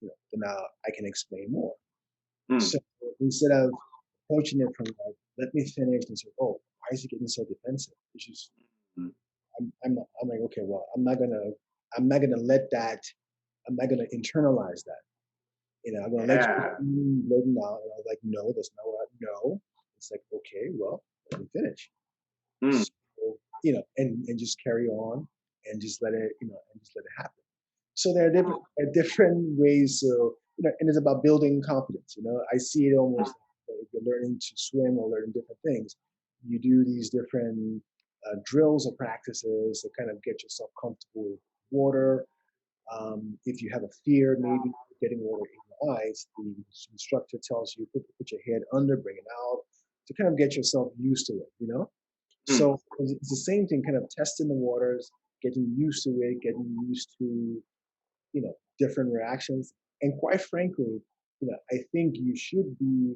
B: then I can explain more.
A: Mm.
B: So instead of approaching it from like, let me finish and say, oh, why is he getting so defensive? Which is,
A: Mm.
B: I'm like, okay, well, I'm not gonna let that, I'm not gonna internalize that. I'm gonna let you
A: Yeah.
B: let it out. And I was like, no, that's not what I no. It's like, okay, well, let me finish.
A: Mm.
B: So, and just carry on and just let it, and just let it happen. So there are different ways to, and it's about building confidence. I see it almost like if you're learning to swim or learning different things, you do these different drills or practices to kind of get yourself comfortable with water. If you have a fear, maybe getting water in your eyes, the instructor tells you put your head under, bring it out, to kind of get yourself used to it.
A: Mm.
B: So it's the same thing, kind of testing the waters, getting used to it, getting used to different reactions. And quite frankly, I think you should be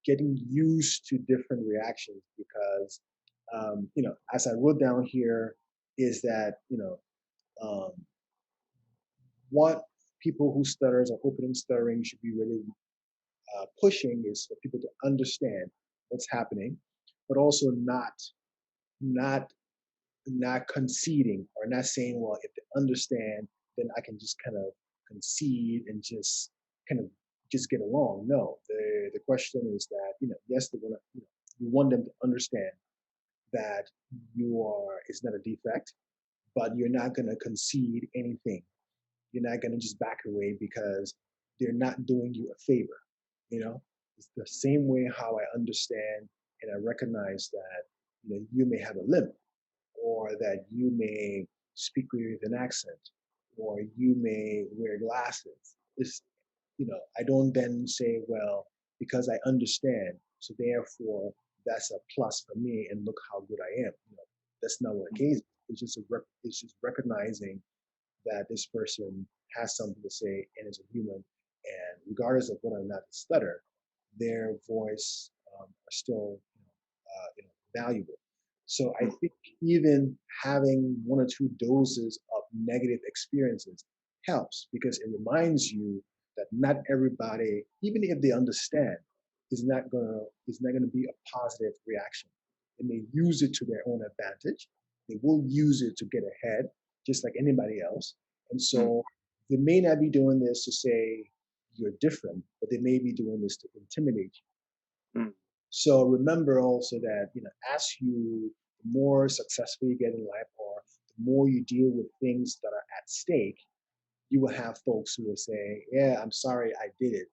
B: getting used to different reactions because, as I wrote down here, is that, um, what people who stutters or opening stuttering should be really pushing is for people to understand what's happening, but also not not conceding or not saying, well, if they understand, then I can just kind of concede and just kind of just get along. No, the question is that, yes, they want to, you want them to understand that it's not a defect, but you're not going to concede anything. You're not going to just back away because they're not doing you a favor. It's the same way how I understand and I recognize that, you may have a limp or that you may speak with an accent, or you may wear glasses. I don't then say, well, because I understand, so therefore that's a plus for me, and look how good I am. That's not what the case is. It's just recognizing that this person has something to say and is a human, and regardless of whether or not they stutter, their voice are still valuable. So I
A: Mm,
B: think even having one or two doses of negative experiences helps because it reminds you that not everybody, even if they understand, is not gonna be a positive reaction. They may use it to their own advantage. They will use it to get ahead, just like anybody else. And
A: mm,
B: so they may not be doing this to say you're different, but they may be doing this to intimidate you.
A: mm,
B: So remember also that as you the more successful you get in life, or the more you deal with things that are at stake, you will have folks who will say, "Yeah, I'm sorry I did it,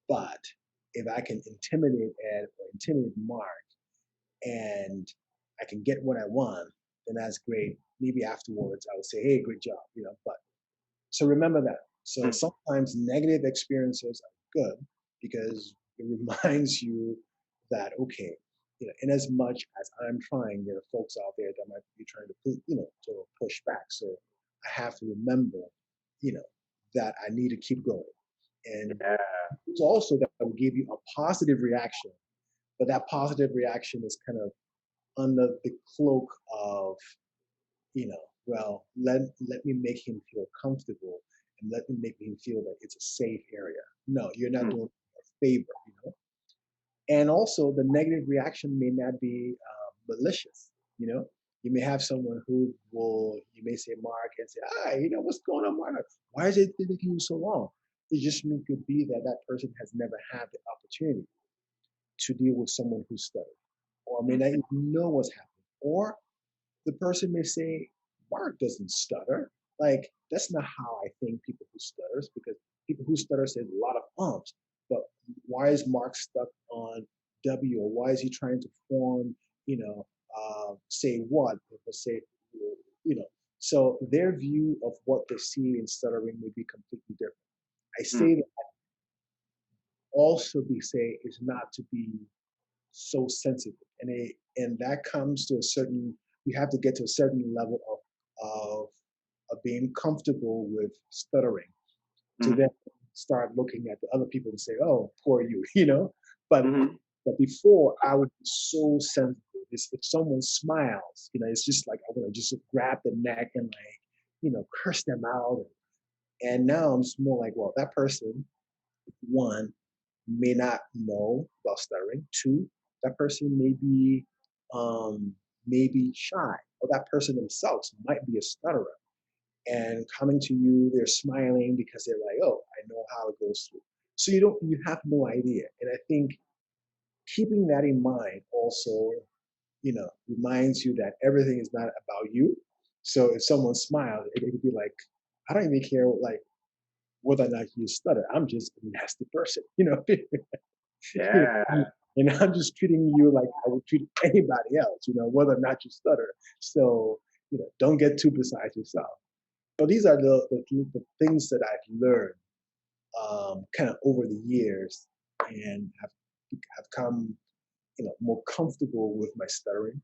B: but if I can intimidate Ed or intimidate Mark, and I can get what I want, then that's great. Maybe afterwards I would say, hey, great job, But so remember that. So
A: mm.
B: sometimes negative experiences are good because it reminds you that okay, in as much as I'm trying, there are folks out there that might be trying to to push back. So I have to remember, you know, that I need to keep going. And
A: Yeah.
B: it's also that will give you a positive reaction, but that positive reaction is kind of under the cloak of well, let me make him feel comfortable and let me make him feel that it's a safe area. No, you're not
A: Mm,
B: doing a favor. And also, the negative reaction may not be malicious. You know, you may have someone who will, you may say, Mark, and say, what's going on, Mark? Why is it taking you so long? It just could be that that person has never had the opportunity to deal with someone who's stuttering, or may
A: mm,
B: not even know what's happening, or the person may say, Mark doesn't stutter. Like, that's not how I think people who stutters, because people who stutter say a lot of ums. But why is Mark stuck on W? Or why is he trying to form, say what, or say, you know. So their view of what they see in stuttering may be completely different. I
A: mm.
B: say that also be say is not to be so sensitive, and that comes to a certain. You have to get to a certain level of being comfortable with stuttering to
A: Mhm,
B: then start looking at the other people and say, "Oh, poor you," But
A: mhm.
B: before, I would be so sensitive. If someone smiles, it's just like I want to just grab the neck and like, curse them out. And now I'm just more like, well, that person, one, may not know about stuttering. Two, that person um, may be shy, or that person themselves might be a stutterer. And coming to you, they're smiling because they're like, "Oh, I know how it goes through." So you have no idea. And I think keeping that in mind also, reminds you that everything is not about you. So if someone smiles, it could be like, I don't even care like whether or not you stutter. I'm just a nasty person.
A: Yeah.
B: And I'm just treating you like I would treat anybody else, whether or not you stutter. So, don't get too beside yourself. But these are the things that I've learned kind of over the years, and have come, more comfortable with my stuttering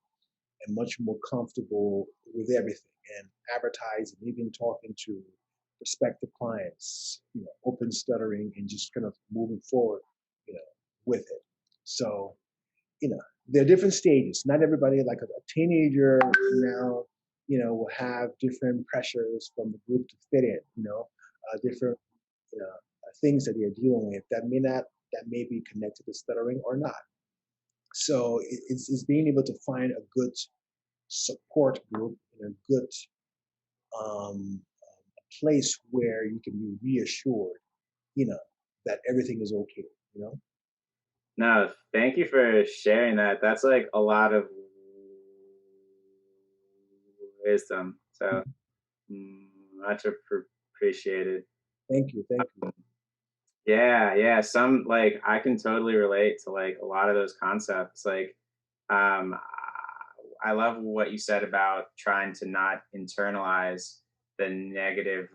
B: and much more comfortable with everything, and advertising, even talking to prospective clients, open stuttering and just kind of moving forward, you know, with it. So, you know, there are different stages. Not everybody, like a teenager now, will have different pressures from the group to fit in, different things that they're dealing with that may be connected to stuttering or not. So it's being able to find a good support group and a good um, place where you can be reassured, you know, that everything is okay.
A: No, thank you for sharing that. That's like a lot of wisdom. So much appreciated.
B: Thank you, thank you.
A: Yeah, yeah. Some like I can totally relate to like a lot of those concepts. Like, um, I love what you said about trying to not internalize the negative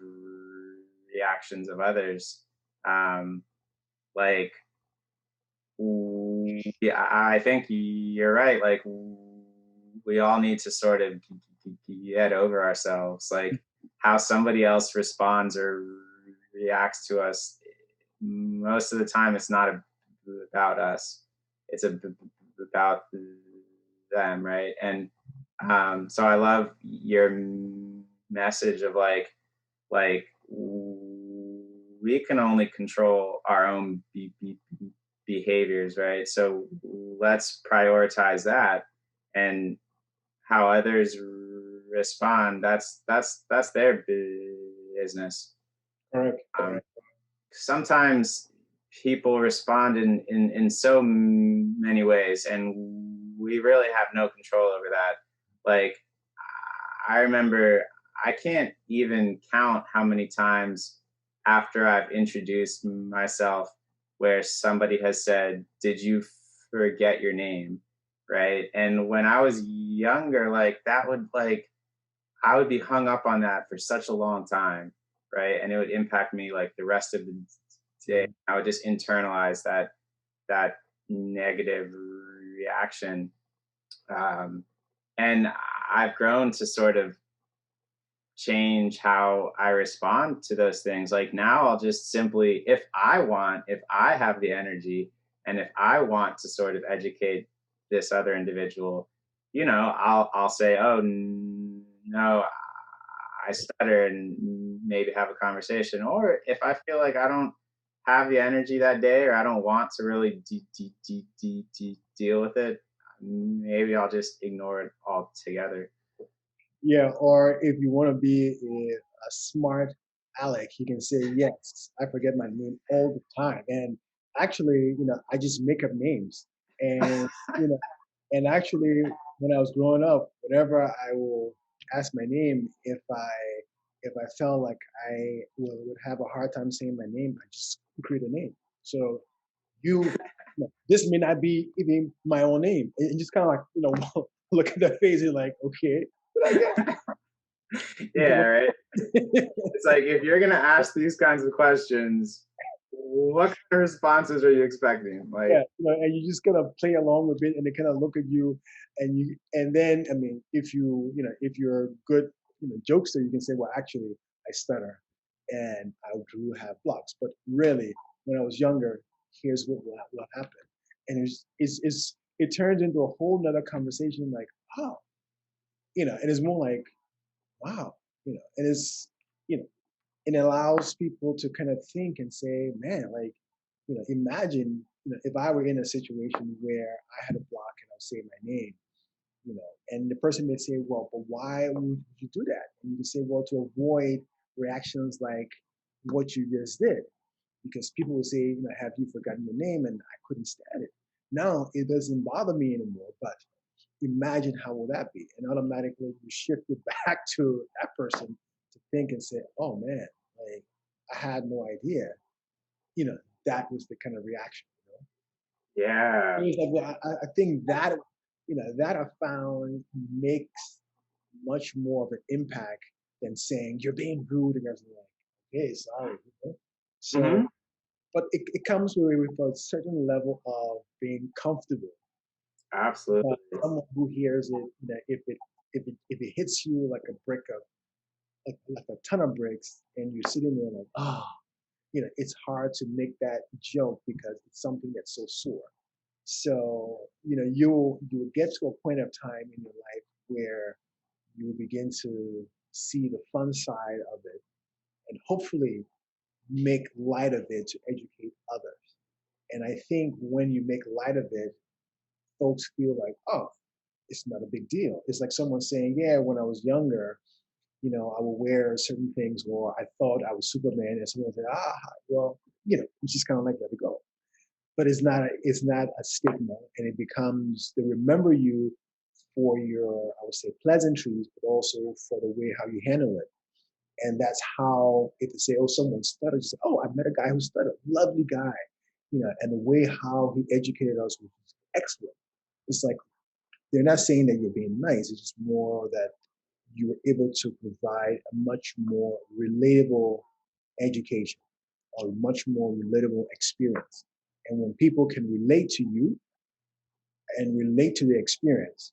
A: reactions of others. Um, like yeah, I think you're right. Like we all need to sort of get over ourselves. Like how somebody else responds or reacts to us. Most of the time, it's not about us. It's about them, right? And So I love your message of like we can only control our own behaviors, right? So let's prioritize that, and how others respond. That's their business.
B: Correct.
A: Um, Sometimes people respond in so many ways, and we really have no control over that. Like, I remember, I can't even count how many times after I've introduced myself where somebody has said, "Did you forget your name?" Right? And when I was younger, like that would like I would be hung up on that for such a long time, right? And it would impact me like the rest of the day. I would just internalize that negative reaction. Um, and I've grown to sort of change how I respond to those things. Like now I'll just simply, if I have the energy and if I want to sort of educate this other individual, I'll say, "Oh no, I stutter," and maybe have a conversation. Or if I feel like I don't have the energy that day, or I don't want to really deal with it, maybe I'll just ignore it altogether.
B: Yeah, or if you want to be a smart Alec, you can say, yes, I forget my name all the time. And actually, I just make up names. And, you know, and actually, when I was growing up, whenever I will ask my name, if I felt like I would have a hard time saying my name, I just create a name. So this may not be even my own name. And just kind of like, look at the face and like, okay, but I guess
A: Yeah, right. It's like if you're gonna ask these kinds of questions, what kind of responses are you expecting?
B: yeah,
A: Like,
B: and you just kind of play along with it, and they kind of look at you, and then I mean, if you're a good, jokester, you can say, well, actually, I stutter, and I do have blocks, but really, when I was younger, here's what happened, and it turns into a whole nother conversation, like, oh, and it's more like, wow, and you know, it allows people to kind of think and say, man, like, imagine, if I were in a situation where I had a block and I'll say my name, and the person may say, well, but why would you do that? And you can say, well, to avoid reactions like what you just did, because people will say, have you forgotten your name? And I couldn't stand it. Now it doesn't bother me anymore, but imagine how will that be? And automatically you shift it back to that person to think and say, oh man, like I had no idea. You know, that was the kind of reaction.
A: yeah,
B: It's like, well, I think that I found makes much more of an impact than saying you're being rude and everything like, okay, sorry. So,
A: hmm,
B: but it comes with a certain level of being comfortable.
A: absolutely.
B: Someone who hears it, if it hits you like a brick of like a ton of bricks, and you're sitting there like, it's hard to make that joke because it's something that's so sore. So, you will get to a point of time in your life where you will begin to see the fun side of it, and hopefully make light of it to educate others. And I think when you make light of it, folks feel like, oh, it's not a big deal. It's like someone saying, yeah, when I was younger, I would wear certain things, or I thought I was Superman, and someone said, well, you just kind of like let it go. But it's not a stigma, and it becomes they remember you for your, I would say, pleasantries, but also for the way how you handle it. And that's how, if they say, oh, someone stuttered, you say, oh, I met a guy who stuttered, lovely guy, and the way how he educated us was excellent. It's like they're not saying that you're being nice. It's just more that you were able to provide a much more relatable education, or much more relatable experience. And when people can relate to you and relate to the experience,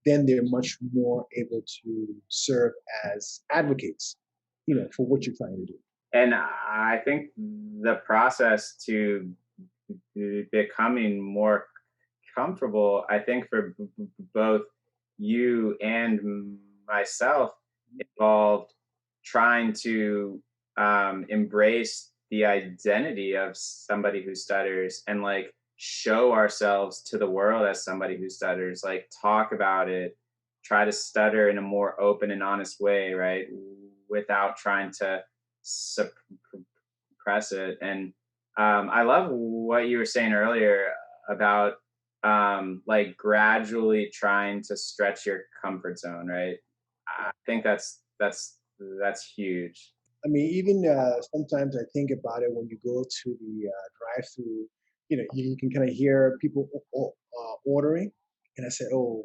B: then they're much more able to serve as advocates, for what you're trying to do.
A: And I think the process to becoming more comfortable, I think for both you and myself involved trying to embrace the identity of somebody who stutters and like show ourselves to the world as somebody who stutters, like talk about it, try to stutter in a more open and honest way, right? Without trying to suppress it. And I love what you were saying earlier about like gradually trying to stretch your comfort zone, right? I think that's huge.
B: I mean, even sometimes I think about it when you go to the drive-through. You can kind of hear people ordering, and I say, "Oh,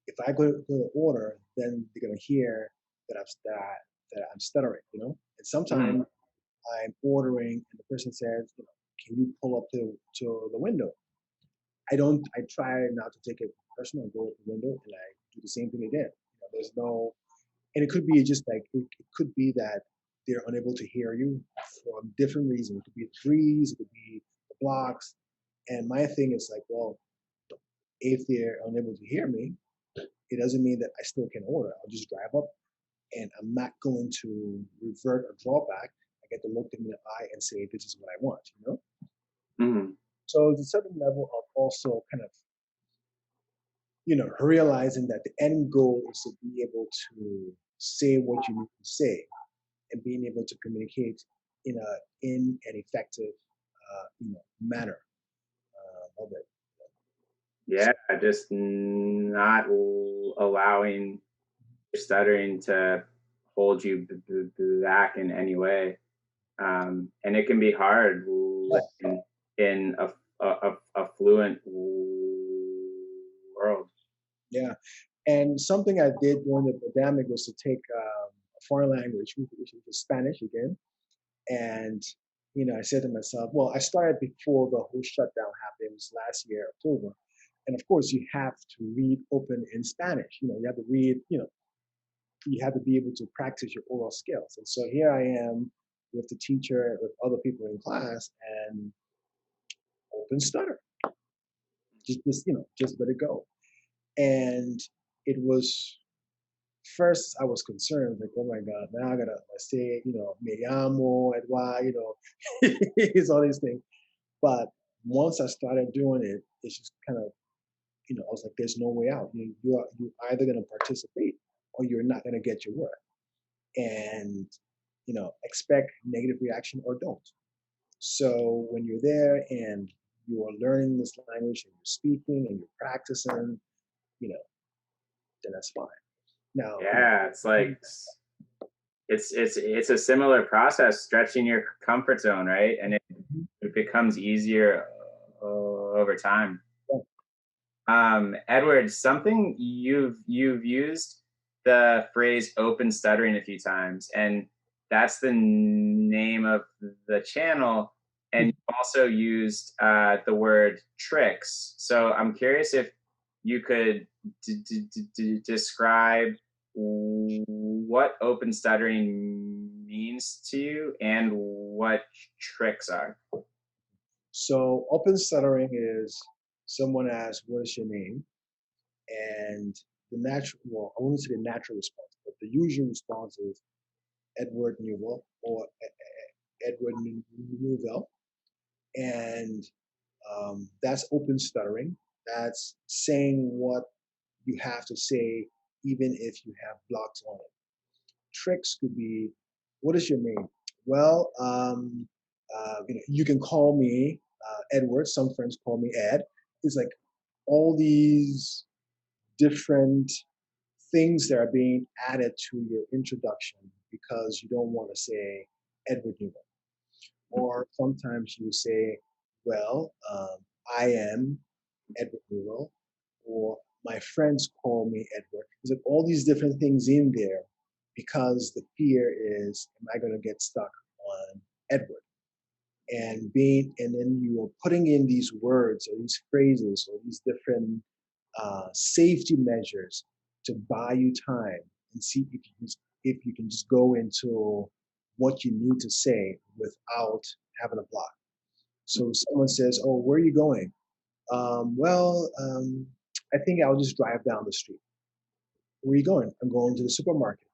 B: if I go to order, then they're gonna hear that I'm stuttering." And sometimes
A: Mhm.
B: I'm ordering, and the person says, "Can you pull up to the window?" I don't. I try not to take it personal and go to the window, and I do the same thing again. There's no, and it could be just like it could be that they're unable to hear you from different reasons. It could be the trees, it could be the blocks. And my thing is like, well, if they're unable to hear me, it doesn't mean that I still can order. I'll just drive up, and I'm not going to revert or draw back. I get to look them in the eye and say, this is what I want.
A: Mhm.
B: So it's a certain level of also kind of, realizing that the end goal is to be able to say what you need to say and being able to communicate in an effective manner of it.
A: Yeah,
B: So
A: just not allowing your stuttering to hold you back in any way. And it can be hard
B: yeah,
A: living in a fluent world.
B: yeah. And something I did during the pandemic was to take a foreign language, which is Spanish again. And I said to myself, well, I started before the whole shutdown happened. It was last year, October. And of course, you have to read open in Spanish. You have to read. You have to be able to practice your oral skills. And so here I am with the teacher, with other people in class, and open stutter. Just let it go. And it was first I was concerned, like, oh my God, now I gotta say, me llamo, Edward, it's all these things. But once I started doing it, it's just kind of, I was like, there's no way out. You're either gonna participate or you're not gonna get your work. And expect negative reaction or don't. So when you're there and you are learning this language and you're speaking and you're practicing, you know, then that's fine. Now,
A: Yeah, it's like it's a similar process, stretching your comfort zone, right? And it becomes easier over time. Edward, something you've used the phrase open stuttering a few times, and that's the name of the channel. And you also used the word tricks. So I'm curious if you could describe what open stuttering means to you and what tricks are.
B: so open stuttering is someone asks, "What is your name?" And the natural, well, I wouldn't say the natural response, but the usual response is Edward Newell or Edward Neufville, and that's open stuttering. That's saying what you have to say, even if you have blocks on it. Tricks could be, what is your name? Well, you can call me Edward. Some friends call me Ed. It's like all these different things that are being added to your introduction because you don't want to say Edward Newman. Or sometimes you say, well, I am Edward Newell, or my friends call me Edward. There's like all these different things in there because the fear is, am I going to get stuck on Edward? And then you are putting in these words or these phrases or these different safety measures to buy you time and see if you can just go into what you need to say without having a block. So someone says, "Oh, where are you going?" Well, I think I'll just drive down the street. Where are you going? I'm going to the supermarket.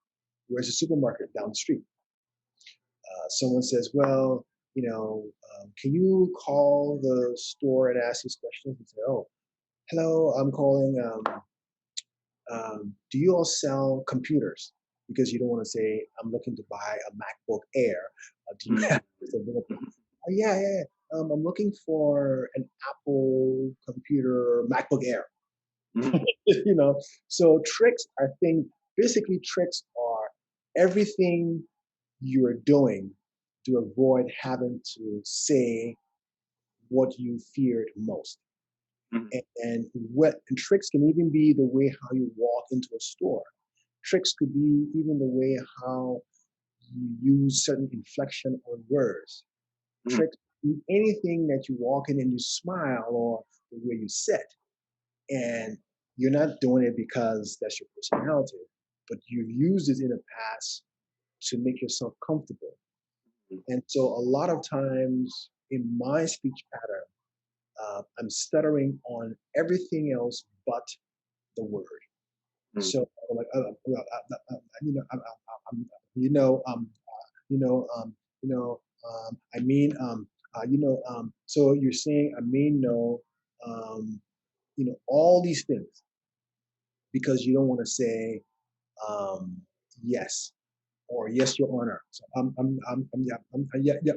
B: Where's the supermarket? Down the street. Someone says, well, can you call the store and ask these questions? And say, oh, hello, I'm calling. Do you all sell computers? Because you don't want to say, I'm looking to buy a MacBook Air. Do you have this available? Oh, yeah, yeah. I'm looking for an Apple computer, MacBook Air. you know, so tricks, I think, basically tricks are everything you are doing to avoid having to say what you feared most. And tricks can even be the way how you walk into a store. Tricks could be even the way how you use certain inflection on words. Tricks could be anything that you walk in and you smile or the way you sit. And you're not doing it because that's your personality, but you've used it in the past to make yourself comfortable. And so a lot of times in my speech pattern, I'm stuttering on everything else but the word. So like, you know, I'm, you know, you know, you know, I mean, so you're saying I mean no, all these things because you don't want to say um, yes or yes, Your Honor. So yeah,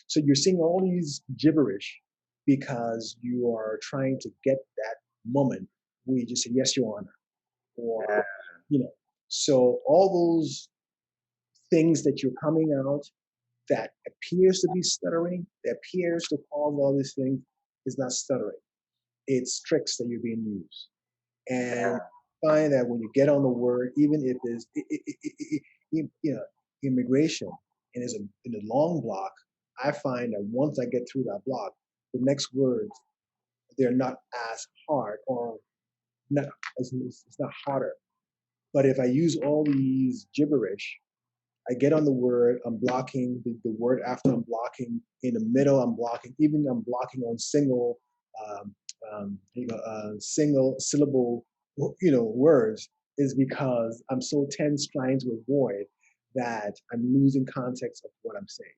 B: So you're saying all these gibberish because you are trying to get that moment where you just say yes, Your Honor, or you know. So all those things that you're coming out that appears to be stuttering, that appears to cause all these things, is not stuttering. It's tricks that you're being used. And find that when you get on the word, even if it's immigration and is in a long block, I find that once I get through that block, the next words they're not as hard or not it's not harder. But if I use all these gibberish, I get on the word, I'm blocking the word after I'm blocking in the middle, I'm blocking, even I'm blocking on um, single syllable, words is because I'm so tense trying to avoid that I'm losing context of what I'm saying.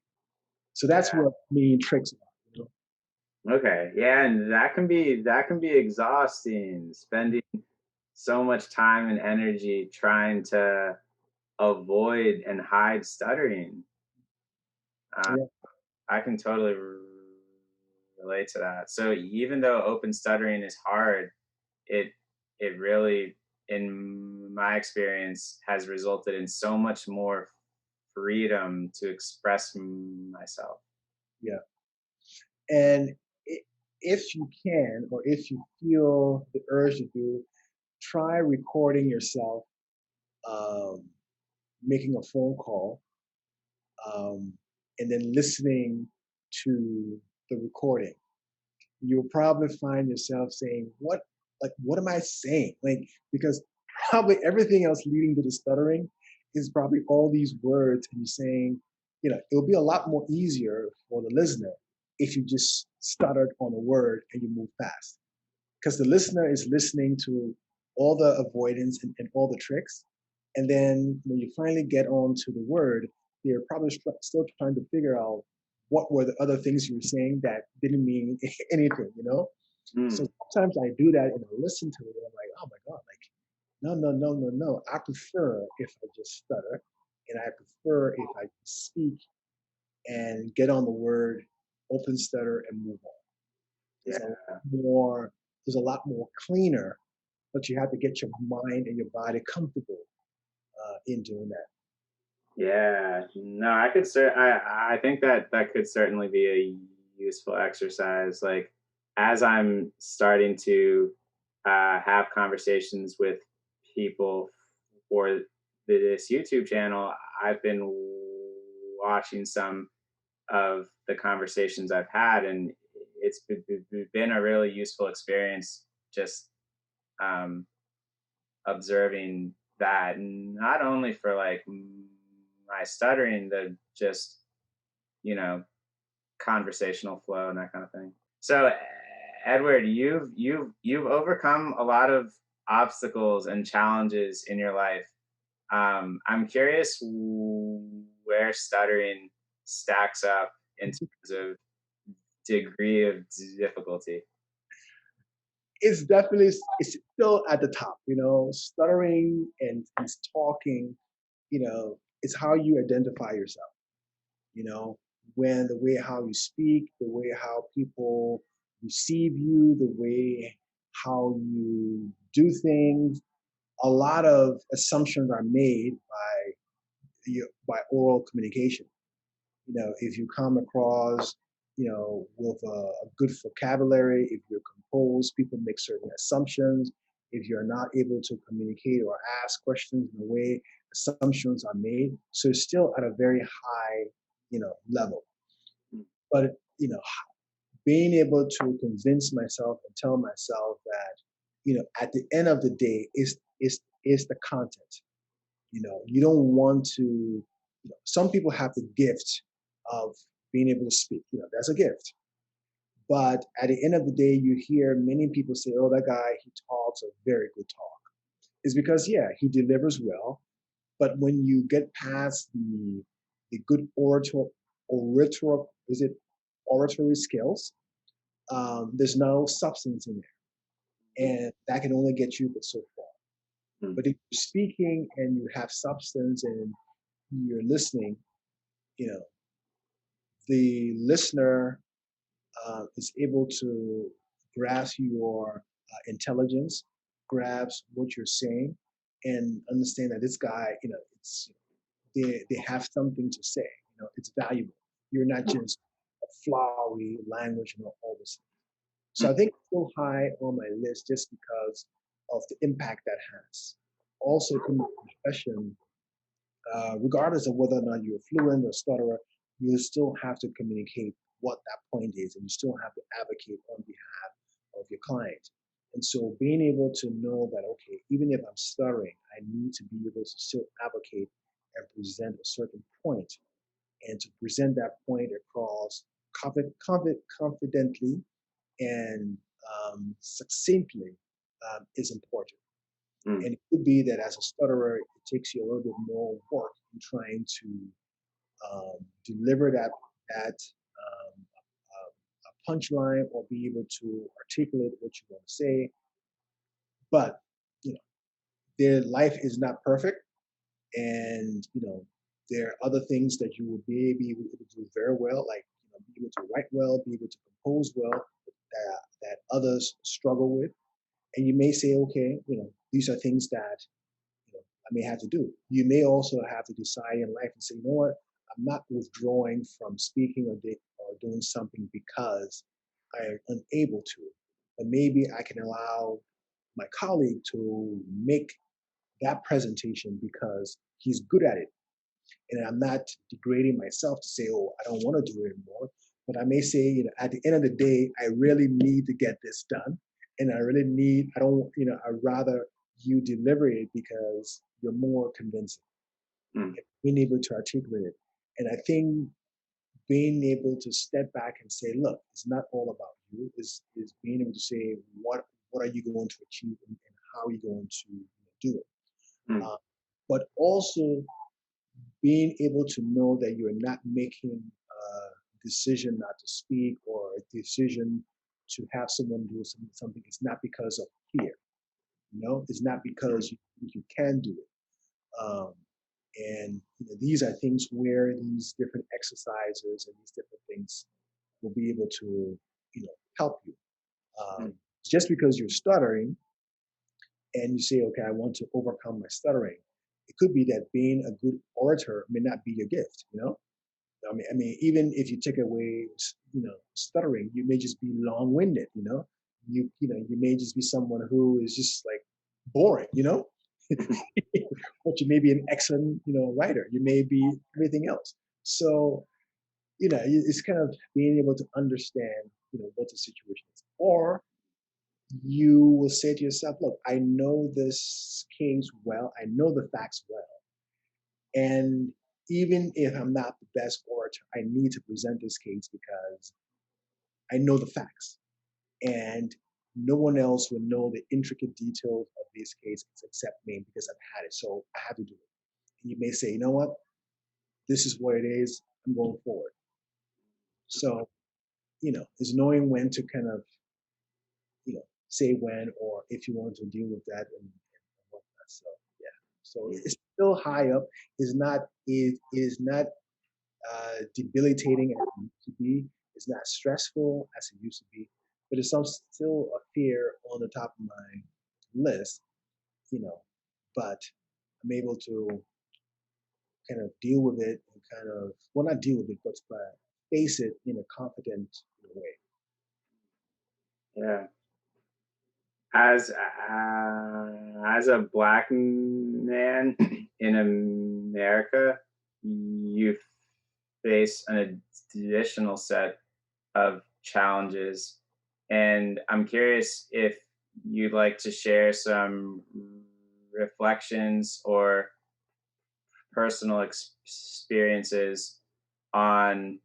B: So that's what mean tricks are.
A: Okay, yeah, and that can be exhausting, spending so much time and energy trying to avoid and hide stuttering. Uh,
B: Yeah,
A: I can totally relate to that. So even though open stuttering is hard, it it really, in my experience, has resulted in so much more freedom to express myself.
B: yeah. And if you can, or if you feel the urge to do, try recording yourself um, making a phone call um, and then listening to the recording. You'll probably find yourself saying, what am I saying? Like, because probably everything else leading to the stuttering is probably all these words, and you're saying, it'll be a lot more easier for the listener if you just stuttered on a word and you move fast. Because the listener is listening to all the avoidance and all the tricks. And then when you finally get on to the word, they're probably still trying to figure out what were the other things you were saying that didn't mean anything. So
A: Mm,
B: sometimes I do that and I listen to it and I'm like, oh my God, like, no, no, no, no, no. I prefer if I just stutter and I prefer if I speak and get on the word, open stutter and move on. There's a lot
A: yeah.
B: more, there's a lot more cleaner, but you have to get your mind and your body comfortable in doing that.
A: Yeah, no, I think that could certainly be a useful exercise. Like as I'm starting to have conversations with people for this YouTube channel, I've been watching some of the conversations I've had, and been a really useful experience just um, observing that, not only for like my stuttering, the just you know conversational flow and that kind of thing. So Edward, you've overcome a lot of obstacles and challenges in your life. I'm curious where stuttering stacks up in terms of degree of difficulty.
B: It's definitely, it's still at the top, stuttering and talking, it's how you identify yourself, you know, when the way how you speak, the way how people receive you, the way how you do things. A lot of assumptions are made by oral communication. If you come across, with a good vocabulary, if you're composed, people make certain assumptions. If you're not able to communicate or ask questions in a way, assumptions are made. So it's still at a very high, level. But, being able to convince myself and tell myself that, at the end of the day, is the content. You don't want to, some people have the gift of being able to speak. That's a gift. But at the end of the day, you hear many people say, oh, that guy, he talks a very good talk. It's because, yeah, he delivers well. But when you get past the good is it oratory skills, there's no substance in there. And that can only get you but so far.
A: Mm.
B: But if you're speaking and you have substance and you're listening, you know, the listener is able to grasp your intelligence, grasp what you're saying, and understand that this guy, it's they have something to say. It's valuable. You're not just a flowery language and all this. So I think it's still high on my list just because of the impact that has. Also, in the profession, regardless of whether or not you're fluent or stutterer, you still have to communicate what that point is, and you still have to advocate on behalf of your client. And so being able to know that, okay, even if I'm stuttering, I need to be able to still advocate and present a certain point, and to present that point across confidently and succinctly is important.
A: Mm.
B: And it could be that as a stutterer, it takes you a little bit more work in trying to deliver that punchline or be able to articulate what you want to say. But you know, their life is not perfect, and there are other things that you will be able to do very well, like be able to write well, be able to compose well, that others struggle with. And you may say, okay, these are things that I may have to do. You may also have to decide in life and say, you know what, I'm not withdrawing from speaking or doing something because I am unable to. But maybe I can allow my colleague to make that presentation because he's good at it. And I'm not degrading myself to say, oh, I don't want to do it anymore. But I may say, at the end of the day, I really need to get this done. And I don't, I'd rather you deliver it because you're more convincing,
A: Mm.
B: being able to articulate it. And I think being able to step back and say, look, it's not all about you, is being able to say, what are you going to achieve, and how are you going to do it?
A: Mm.
B: Uh, but also being able to know that you're not making a decision not to speak or a decision to have someone do something. It's not because of fear. It's not because you think you can do it. And these are things where these different exercises and these different things will be able to, help you.
A: Mm.
B: Just because you're stuttering and you say, okay, I want to overcome my stuttering, it could be that being a good orator may not be your gift. I mean, even if you take away, stuttering, you may just be long-winded. You may just be someone who is just like boring. But you may be an excellent, writer. You may be everything else. So, it's kind of being able to understand, what the situation is, or you will say to yourself, look, I know this case well. I know the facts well. And even if I'm not the best orator, I need to present this case because I know the facts. And no one else will know the intricate details of this case except me because I've had it. So I have to do it. And you may say, you know what? This is what it is. I'm going forward. So, is knowing when to kind of, say when or if you want to deal with that and whatnot. So yeah. So it's still high up. It is not debilitating as it used to be. It's not stressful as it used to be, but it's still a fear on the top of my list, you know. But I'm able to kind of deal with it and kind of, well, not deal with it, but face it in a confident way.
A: Yeah. As a black man in America, you face an additional set of challenges, and I'm curious if you'd like to share some reflections or personal experiences on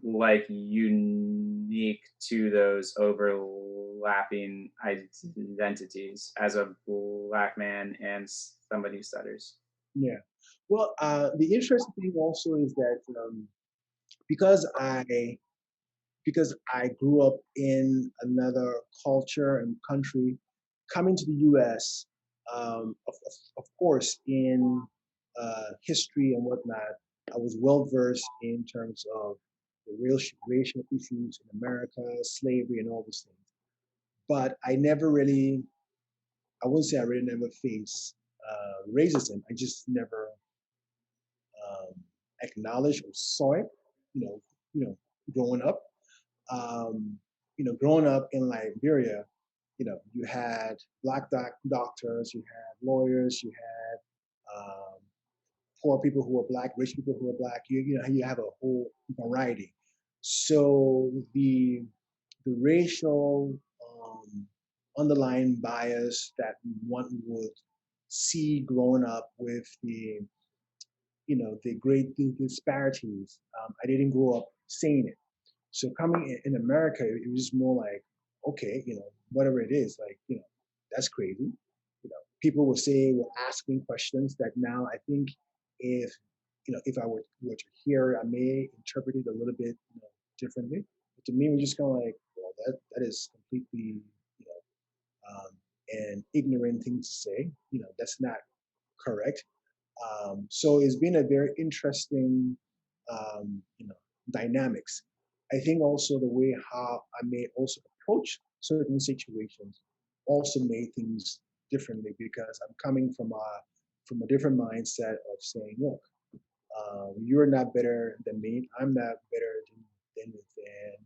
A: like unique to those overlapping identities as a black man and somebody who stutters.
B: Yeah. Well, the interesting thing also is that because I because I grew up in another culture and country, coming to the U.S., of course, in history and whatnot, I was well versed in terms of the racial issues in America, slavery, and all these things. But I never really, I wouldn't say I really never faced racism. I just never um, acknowledged or saw it. You know, growing up. Growing up in Liberia, you had black doctors, you had lawyers, you had poor people who were black, rich people who were black. You have a whole variety. So the racial underlying bias that one would see growing up with the great disparities. I didn't grow up seeing it. So coming in America, it was more like, okay, whatever it is, like, that's crazy. People will ask me questions that now I think if, if I were to hear, I may interpret it a little bit, differently. But to me, we're just kind of like, well, that is completely, an ignorant thing to say. That's not correct. So it's been a very interesting, dynamics. I think also the way how I may also approach certain situations also made things differently because I'm coming from a different mindset of saying, look, you're not better than me. I'm not better than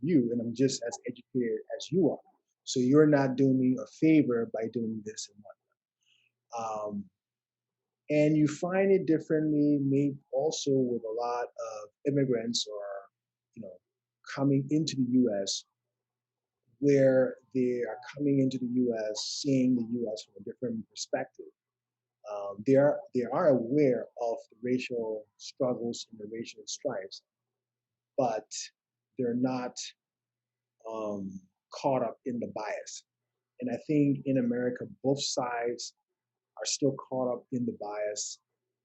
B: you, and I'm just as educated as you are. So you're not doing me a favor by doing this and whatnot. And you find it differently, maybe also with a lot of immigrants or you know coming into the U.S. where they are coming into the U.S. seeing the U.S. from a different perspective. They are aware of the racial struggles and the racial stripes, but they're not um, caught up in the bias. And I think in America, both sides are still caught up in the bias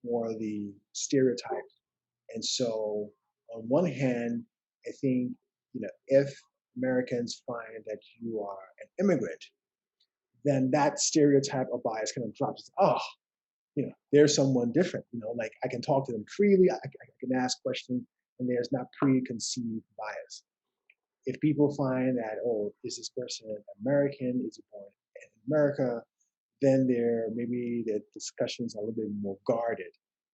B: or the stereotypes. And so, on one hand, I think if Americans find that you are an immigrant, then that stereotype or bias kind of drops. Oh, there's someone different. Like I can talk to them freely. I can ask questions, and there's not preconceived bias. If people find that, oh, is this person American? Is he born in America? Then maybe the discussions are a little bit more guarded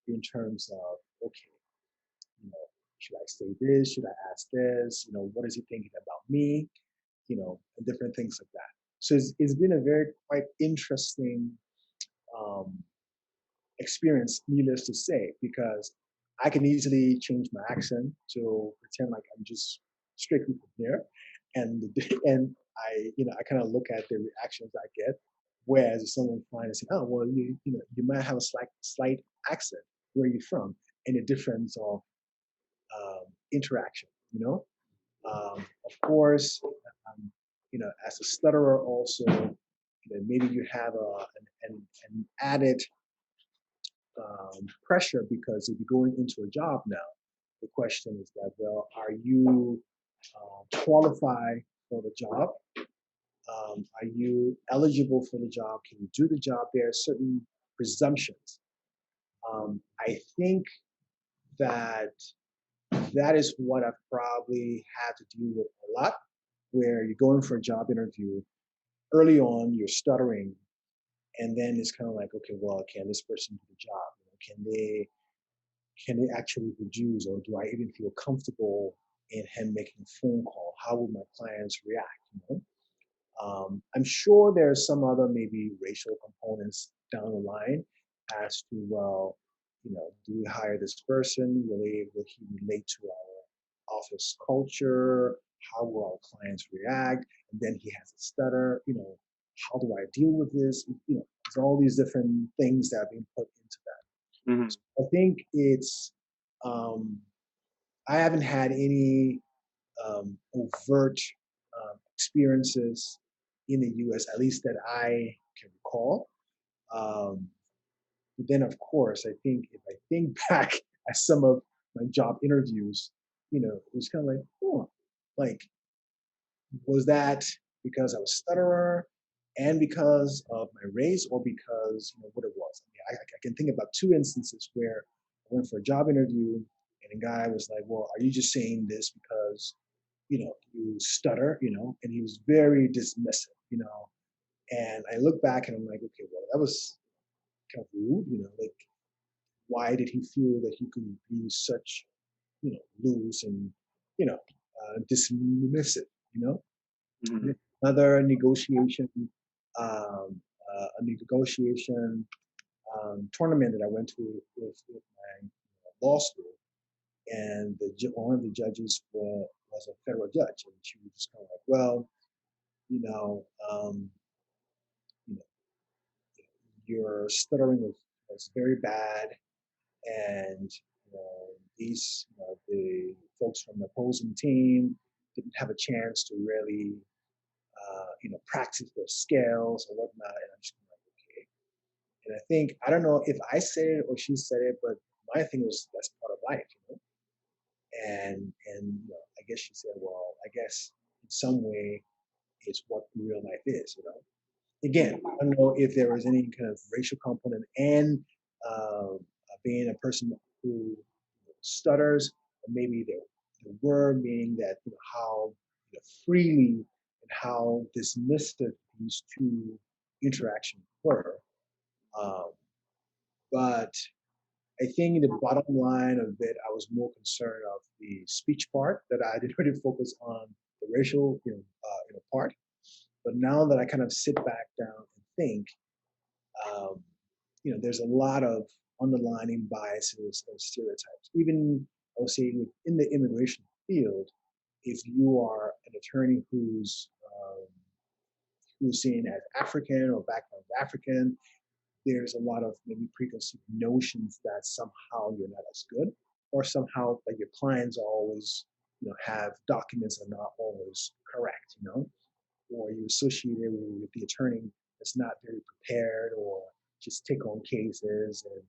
B: in terms of, okay, should I say this? Should I ask this? What is he thinking about me? And different things like that. So it's been a very quite interesting um, experience, needless to say, because I can easily change my accent to pretend like I'm just strictly from here, and and I kind of look at the reactions I get. Whereas if someone finds, oh well, you might have a slight accent. Where are you from? And a difference of interaction. Of course, as a stutterer also, maybe you have an added pressure because if you're going into a job now, the question is that, well, are you qualified for the job? Are you eligible for the job? Can you do the job? There are certain presumptions. I think that that is what I've probably had to deal with a lot, where you're going for a job interview. Early on, you're stuttering, and then it's kind of like, okay, well, can this person do the job? Can they actually produce, or do I even feel comfortable in him making a phone call? How will my clients react? I'm sure there's some other maybe racial components down the line as to, well, do we hire this person? Will he relate to our office culture? How will our clients react? And then he has a stutter. How do I deal with this? There's all these different things that have been put into that.
A: Mm-hmm.
B: So I think it's I haven't had any overt experiences in the U.S., at least that I can recall. But then, of course, I think if I think back at some of my job interviews, it was kind of like, oh, like, was that because I was a stutterer and because of my race, or because what it was? I can think about two instances where I went for a job interview and a guy was like, "Well, are you just saying this because you stutter?" And he was very dismissive. And I look back and I'm like, okay, well, that was kind of rude. Like, why did he feel that he could be such, loose and dismissive? You know,
A: Mm-hmm.
B: another negotiation, a negotiation tournament that I went to with my law school, and one of the judges was a federal judge, and she was just kind of like, well, you know, um, you know, your stuttering was very bad, and the folks from the opposing team didn't have a chance to really practice their scales or whatnot. And I'm just like, okay. And I don't know if I said it or she said it, but my thing was that's part of life. And I guess she said, well, I guess in some way it's what real life is. Again, I don't know if there was any kind of racial component and being a person who stutters, or maybe there were, meaning that how freely and how dismissive these two interactions were. Um, but I think the bottom line of it, I was more concerned of the speech part, that I didn't really focus on the racial part. But now that I kind of sit back down and think, um, there's a lot of underlying biases and stereotypes. Even I would say within the immigration field, if you are an attorney who's seen as African or background African, there's a lot of maybe preconceived notions that somehow you're not as good, or somehow that your clients always have documents that are not always correct, or you associate it with the attorney that's not very prepared, or just take on cases, and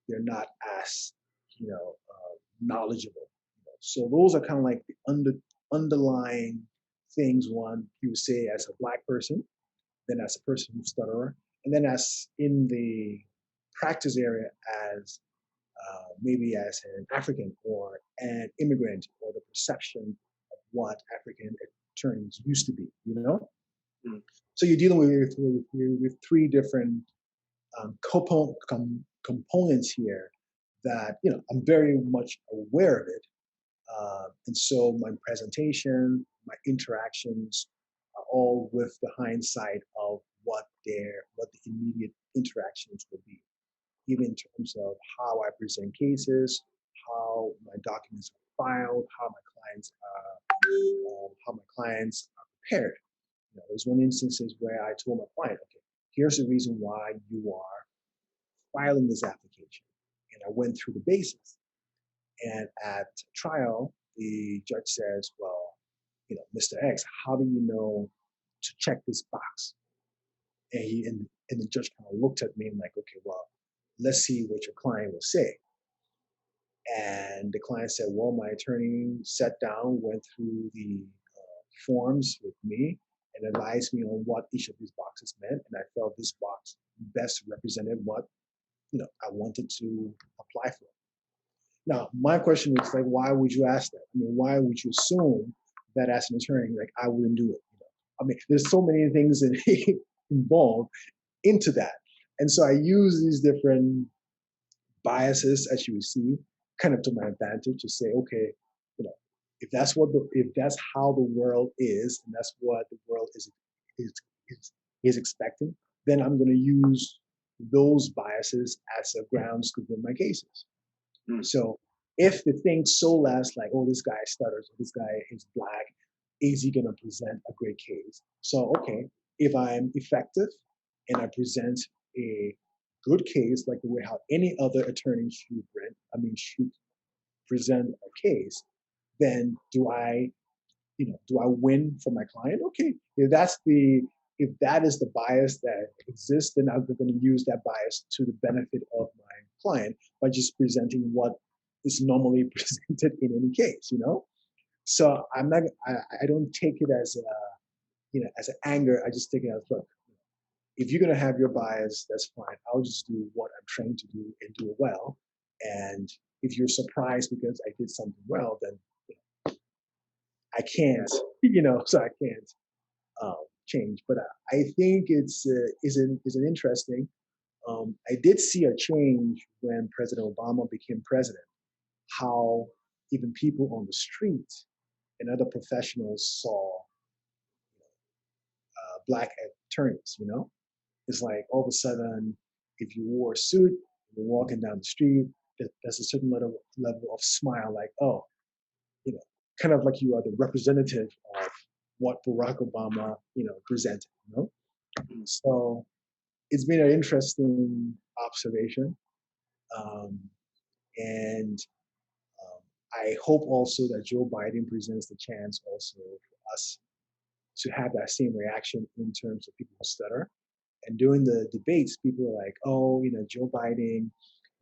B: they're not as knowledgeable. So those are kind of like the underlying things one you would say as a Black person, then as a person who's stutterer, and then as in the practice area as maybe as an African or an immigrant, or the perception of what African attorneys used to be.
A: Mm-hmm.
B: So you're dealing with three different components here that I'm very much aware of it, and so my presentation, my interactions are all with the hindsight of what the immediate interactions will be, even in terms of how I present cases, how my documents are filed, how my clients are prepared. There's one instances where I told my client, okay, here's the reason why you are filing this application, and I went through the basis. And at trial, the judge says, well, Mr. X, how do you know
C: to check this box. And the judge kind of looked at me and like, okay, well, let's see what your client will say. And the client said, well, my attorney sat down, went through the forms with me, and advised me on what each of these boxes meant. And I felt this box best represented what I wanted to apply for. Now, my question is like, why would you ask that? I mean, why would you assume that as an attorney, like I wouldn't do it? I mean, there's so many things involved into that, and so I use these different biases, as you see, kind of to my advantage to say, okay, you know, if that's how the world is, and that's what the world is is, is expecting, then I'm going to use those biases as a grounds to win my cases. So if the thing so lasts like, oh, this guy stutters, or this guy is black, is he going to present a great case? So, okay, if I'm effective and I present a good case, like the way how any other attorney should present a case, then do I win for my client? Okay, if that is the bias that exists, then I'm going to use that bias to the benefit of my client by just presenting what is normally presented in any case, So I don't take it as as an anger. I just take it as, look, if you're going to have your bias, that's fine. I'll just do what I'm trained to do and do it well. And if you're surprised because I did something well, then I can't, so I can't change. But I think it's is an interesting. I did see a change when President Obama became president. How even people on the street and other professionals saw black attorneys. It's like all of a sudden, if you wore a suit, you're walking down the street, there's a certain level of smile, like, oh, you know, kind of like you are the representative of what Barack Obama, presented. So it's been an interesting observation, um, and I hope also that Joe Biden presents the chance also for us to have that same reaction in terms of people who stutter. And during the debates, people are like, oh, Joe Biden,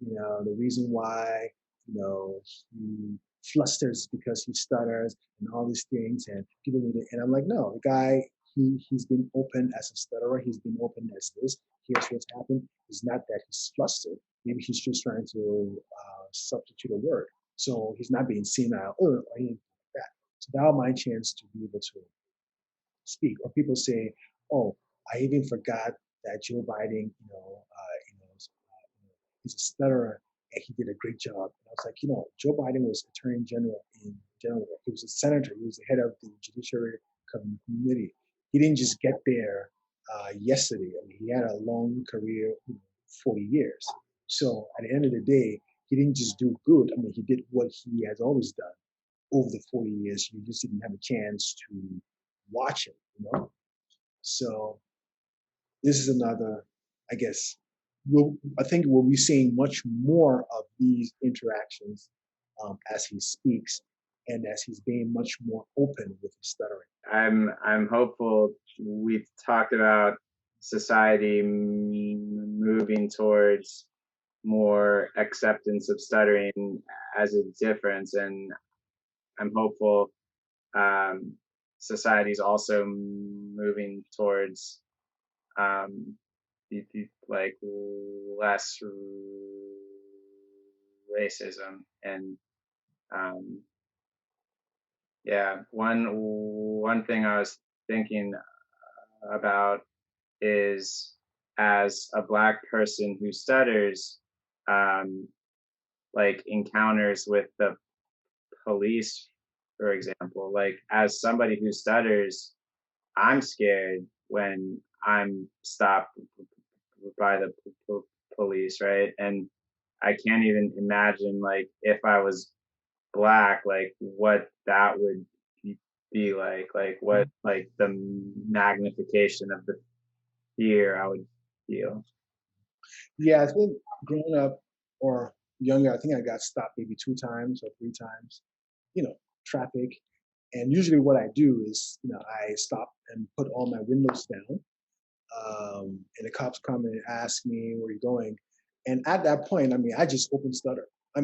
C: the reason why, he flusters because he stutters and all these things. And people need it. And I'm like, no, the guy, he's been open as a stutterer. He's been open as this. Here's what's happened. It's not that he's flustered. Maybe he's just trying to substitute a word. So he's not being senile or anything like that. So now my chance to be able to speak. Or people say, "Oh, I even forgot that Joe Biden, he's a stutterer and he did a great job." And I was like, Joe Biden was Attorney General in Delaware. He was a senator. He was the head of the Judiciary Committee. He didn't just get there yesterday. I mean, he had a long career, 40 years. So at the end of the day, he didn't just do good. I mean, he did what he has always done over the 40 years. You just didn't have a chance to watch it. So this is another, I guess, I think we'll be seeing much more of these interactions as he speaks and as he's being much more open with his stuttering.
A: I'm hopeful. We've talked about society moving towards more acceptance of stuttering as a difference, and I'm hopeful society's also moving towards like less racism. And one thing I was thinking about is, as a black person who stutters, like encounters with the police, for example, like as somebody who stutters, I'm scared when I'm stopped by the police, right? And I can't even imagine, like, if I was black, like what that would be like what, like the magnification of the fear I would feel.
B: Yeah, I think growing up or younger, I think I got stopped maybe 2 times or 3 times. Traffic.
C: And usually what I do is, I stop and put all my windows down. And the cops come and ask me, where are you going? And at that point, I just open stutter. I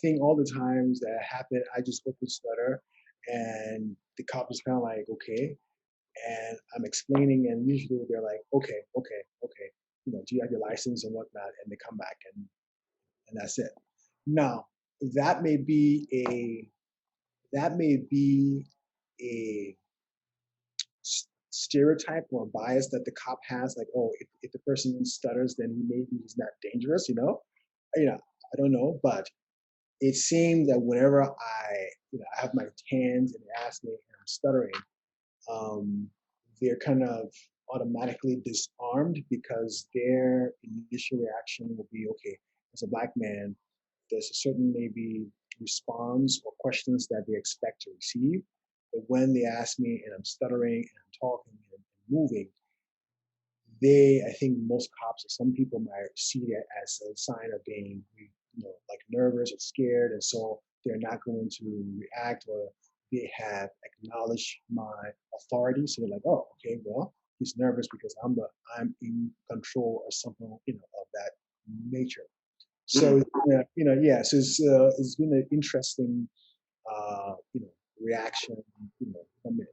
C: think all the times that happen, I just open stutter, and the cop is kind of like, okay. And I'm explaining, and usually they're like, okay, okay, okay. Do you have your license and whatnot? And they come back, and that's it. Now, that may be a that may be a stereotype or bias that the cop has, like, oh, if the person stutters, then he's not dangerous. I don't know, but it seems that whenever I have my hands and they ask me and I'm stuttering, they're kind of automatically disarmed because their initial reaction will be, okay, as a black man, there's a certain maybe response or questions that they expect to receive. But when they ask me and I'm stuttering and I'm talking and moving, I think most cops or some people might see that as a sign of being, like nervous or scared. And so they're not going to react, or they have acknowledged my authority. So they're like, oh, okay, well, he's nervous because I'm in control or something, of that nature. So, yeah, so it's been an interesting, reaction, from it.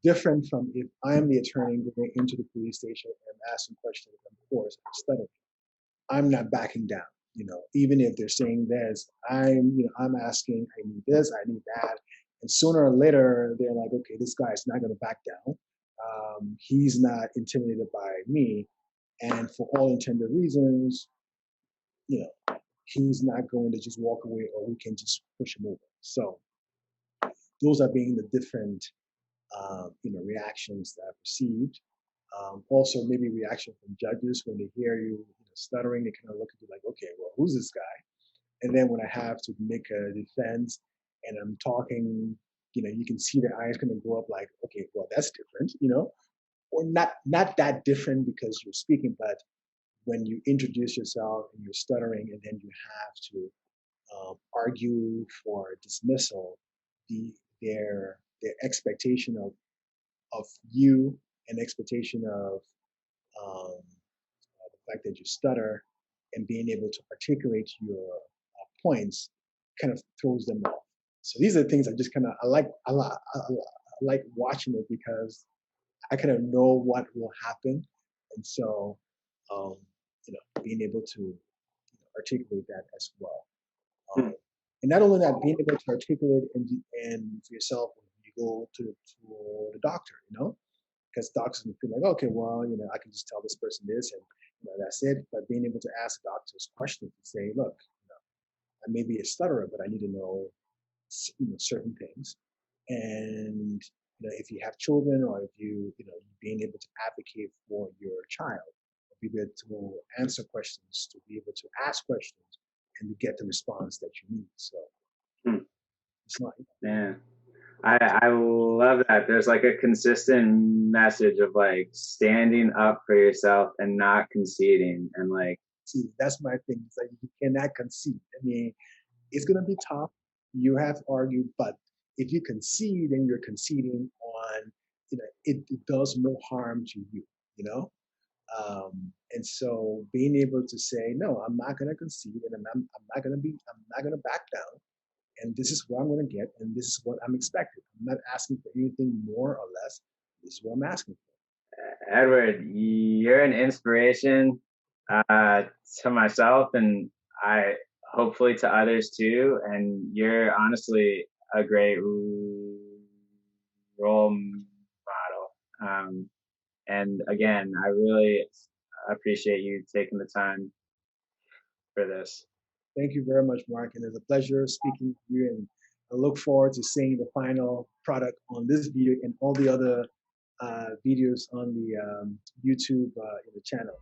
C: Different from if I'm the attorney going into the police station and asking questions, of course, I'm studying. I'm not backing down. Even if they're saying this, I'm asking, I need this, I need that, and sooner or later they're like, okay, this guy's not going to back down. He's not intimidated by me, and for all intended reasons, he's not going to just walk away, or we can just push him over. So those are being the different reactions that I've received. Also, maybe reaction from judges when they hear you, stuttering, they kind of look at you like, okay, well, who's this guy? And then when I have to make a defense and I'm talking, you can see their eyes kind of go up like, okay, well, that's different, or not that different because you're speaking, but when you introduce yourself and you're stuttering and then you have to argue for dismissal, their expectation of you and expectation of the fact that you stutter and being able to articulate your points kind of throws them off. So these are the things I just kind of I like watching it because I kind of know what will happen, and so being able to articulate that as well. And not only that, being able to articulate and for yourself when you go to the doctor, because doctors can feel like, okay, well, I can just tell this person this, and that's it. But being able to ask doctors questions and say, look, I may be a stutterer, but I need to know, certain things. And if you have children, or if being able to advocate for your child, be able to answer questions, to be able to ask questions, and to get the response that you need. So it's like,
A: Yeah. I love that. There's like a consistent message of like standing up for yourself and not conceding, and like,
C: see, that's my thing. It's like you cannot concede. It's gonna be tough. You have to argue, but if you concede, then you're conceding on, it does no harm to you, you know. And so being able to say, no, I'm not gonna concede, and I'm not gonna back down, and this is what I'm going to get, and this is what I'm expecting. I'm not asking for anything more or less. This is what I'm asking for.
A: Edward, you're an inspiration to myself, and I hopefully to others too. And you're honestly a great role model. And again, I really appreciate you taking the time for this.
C: Thank you very much, Mark, and it's a pleasure speaking with you, and I look forward to seeing the final product on this video and all the other videos on the YouTube channel.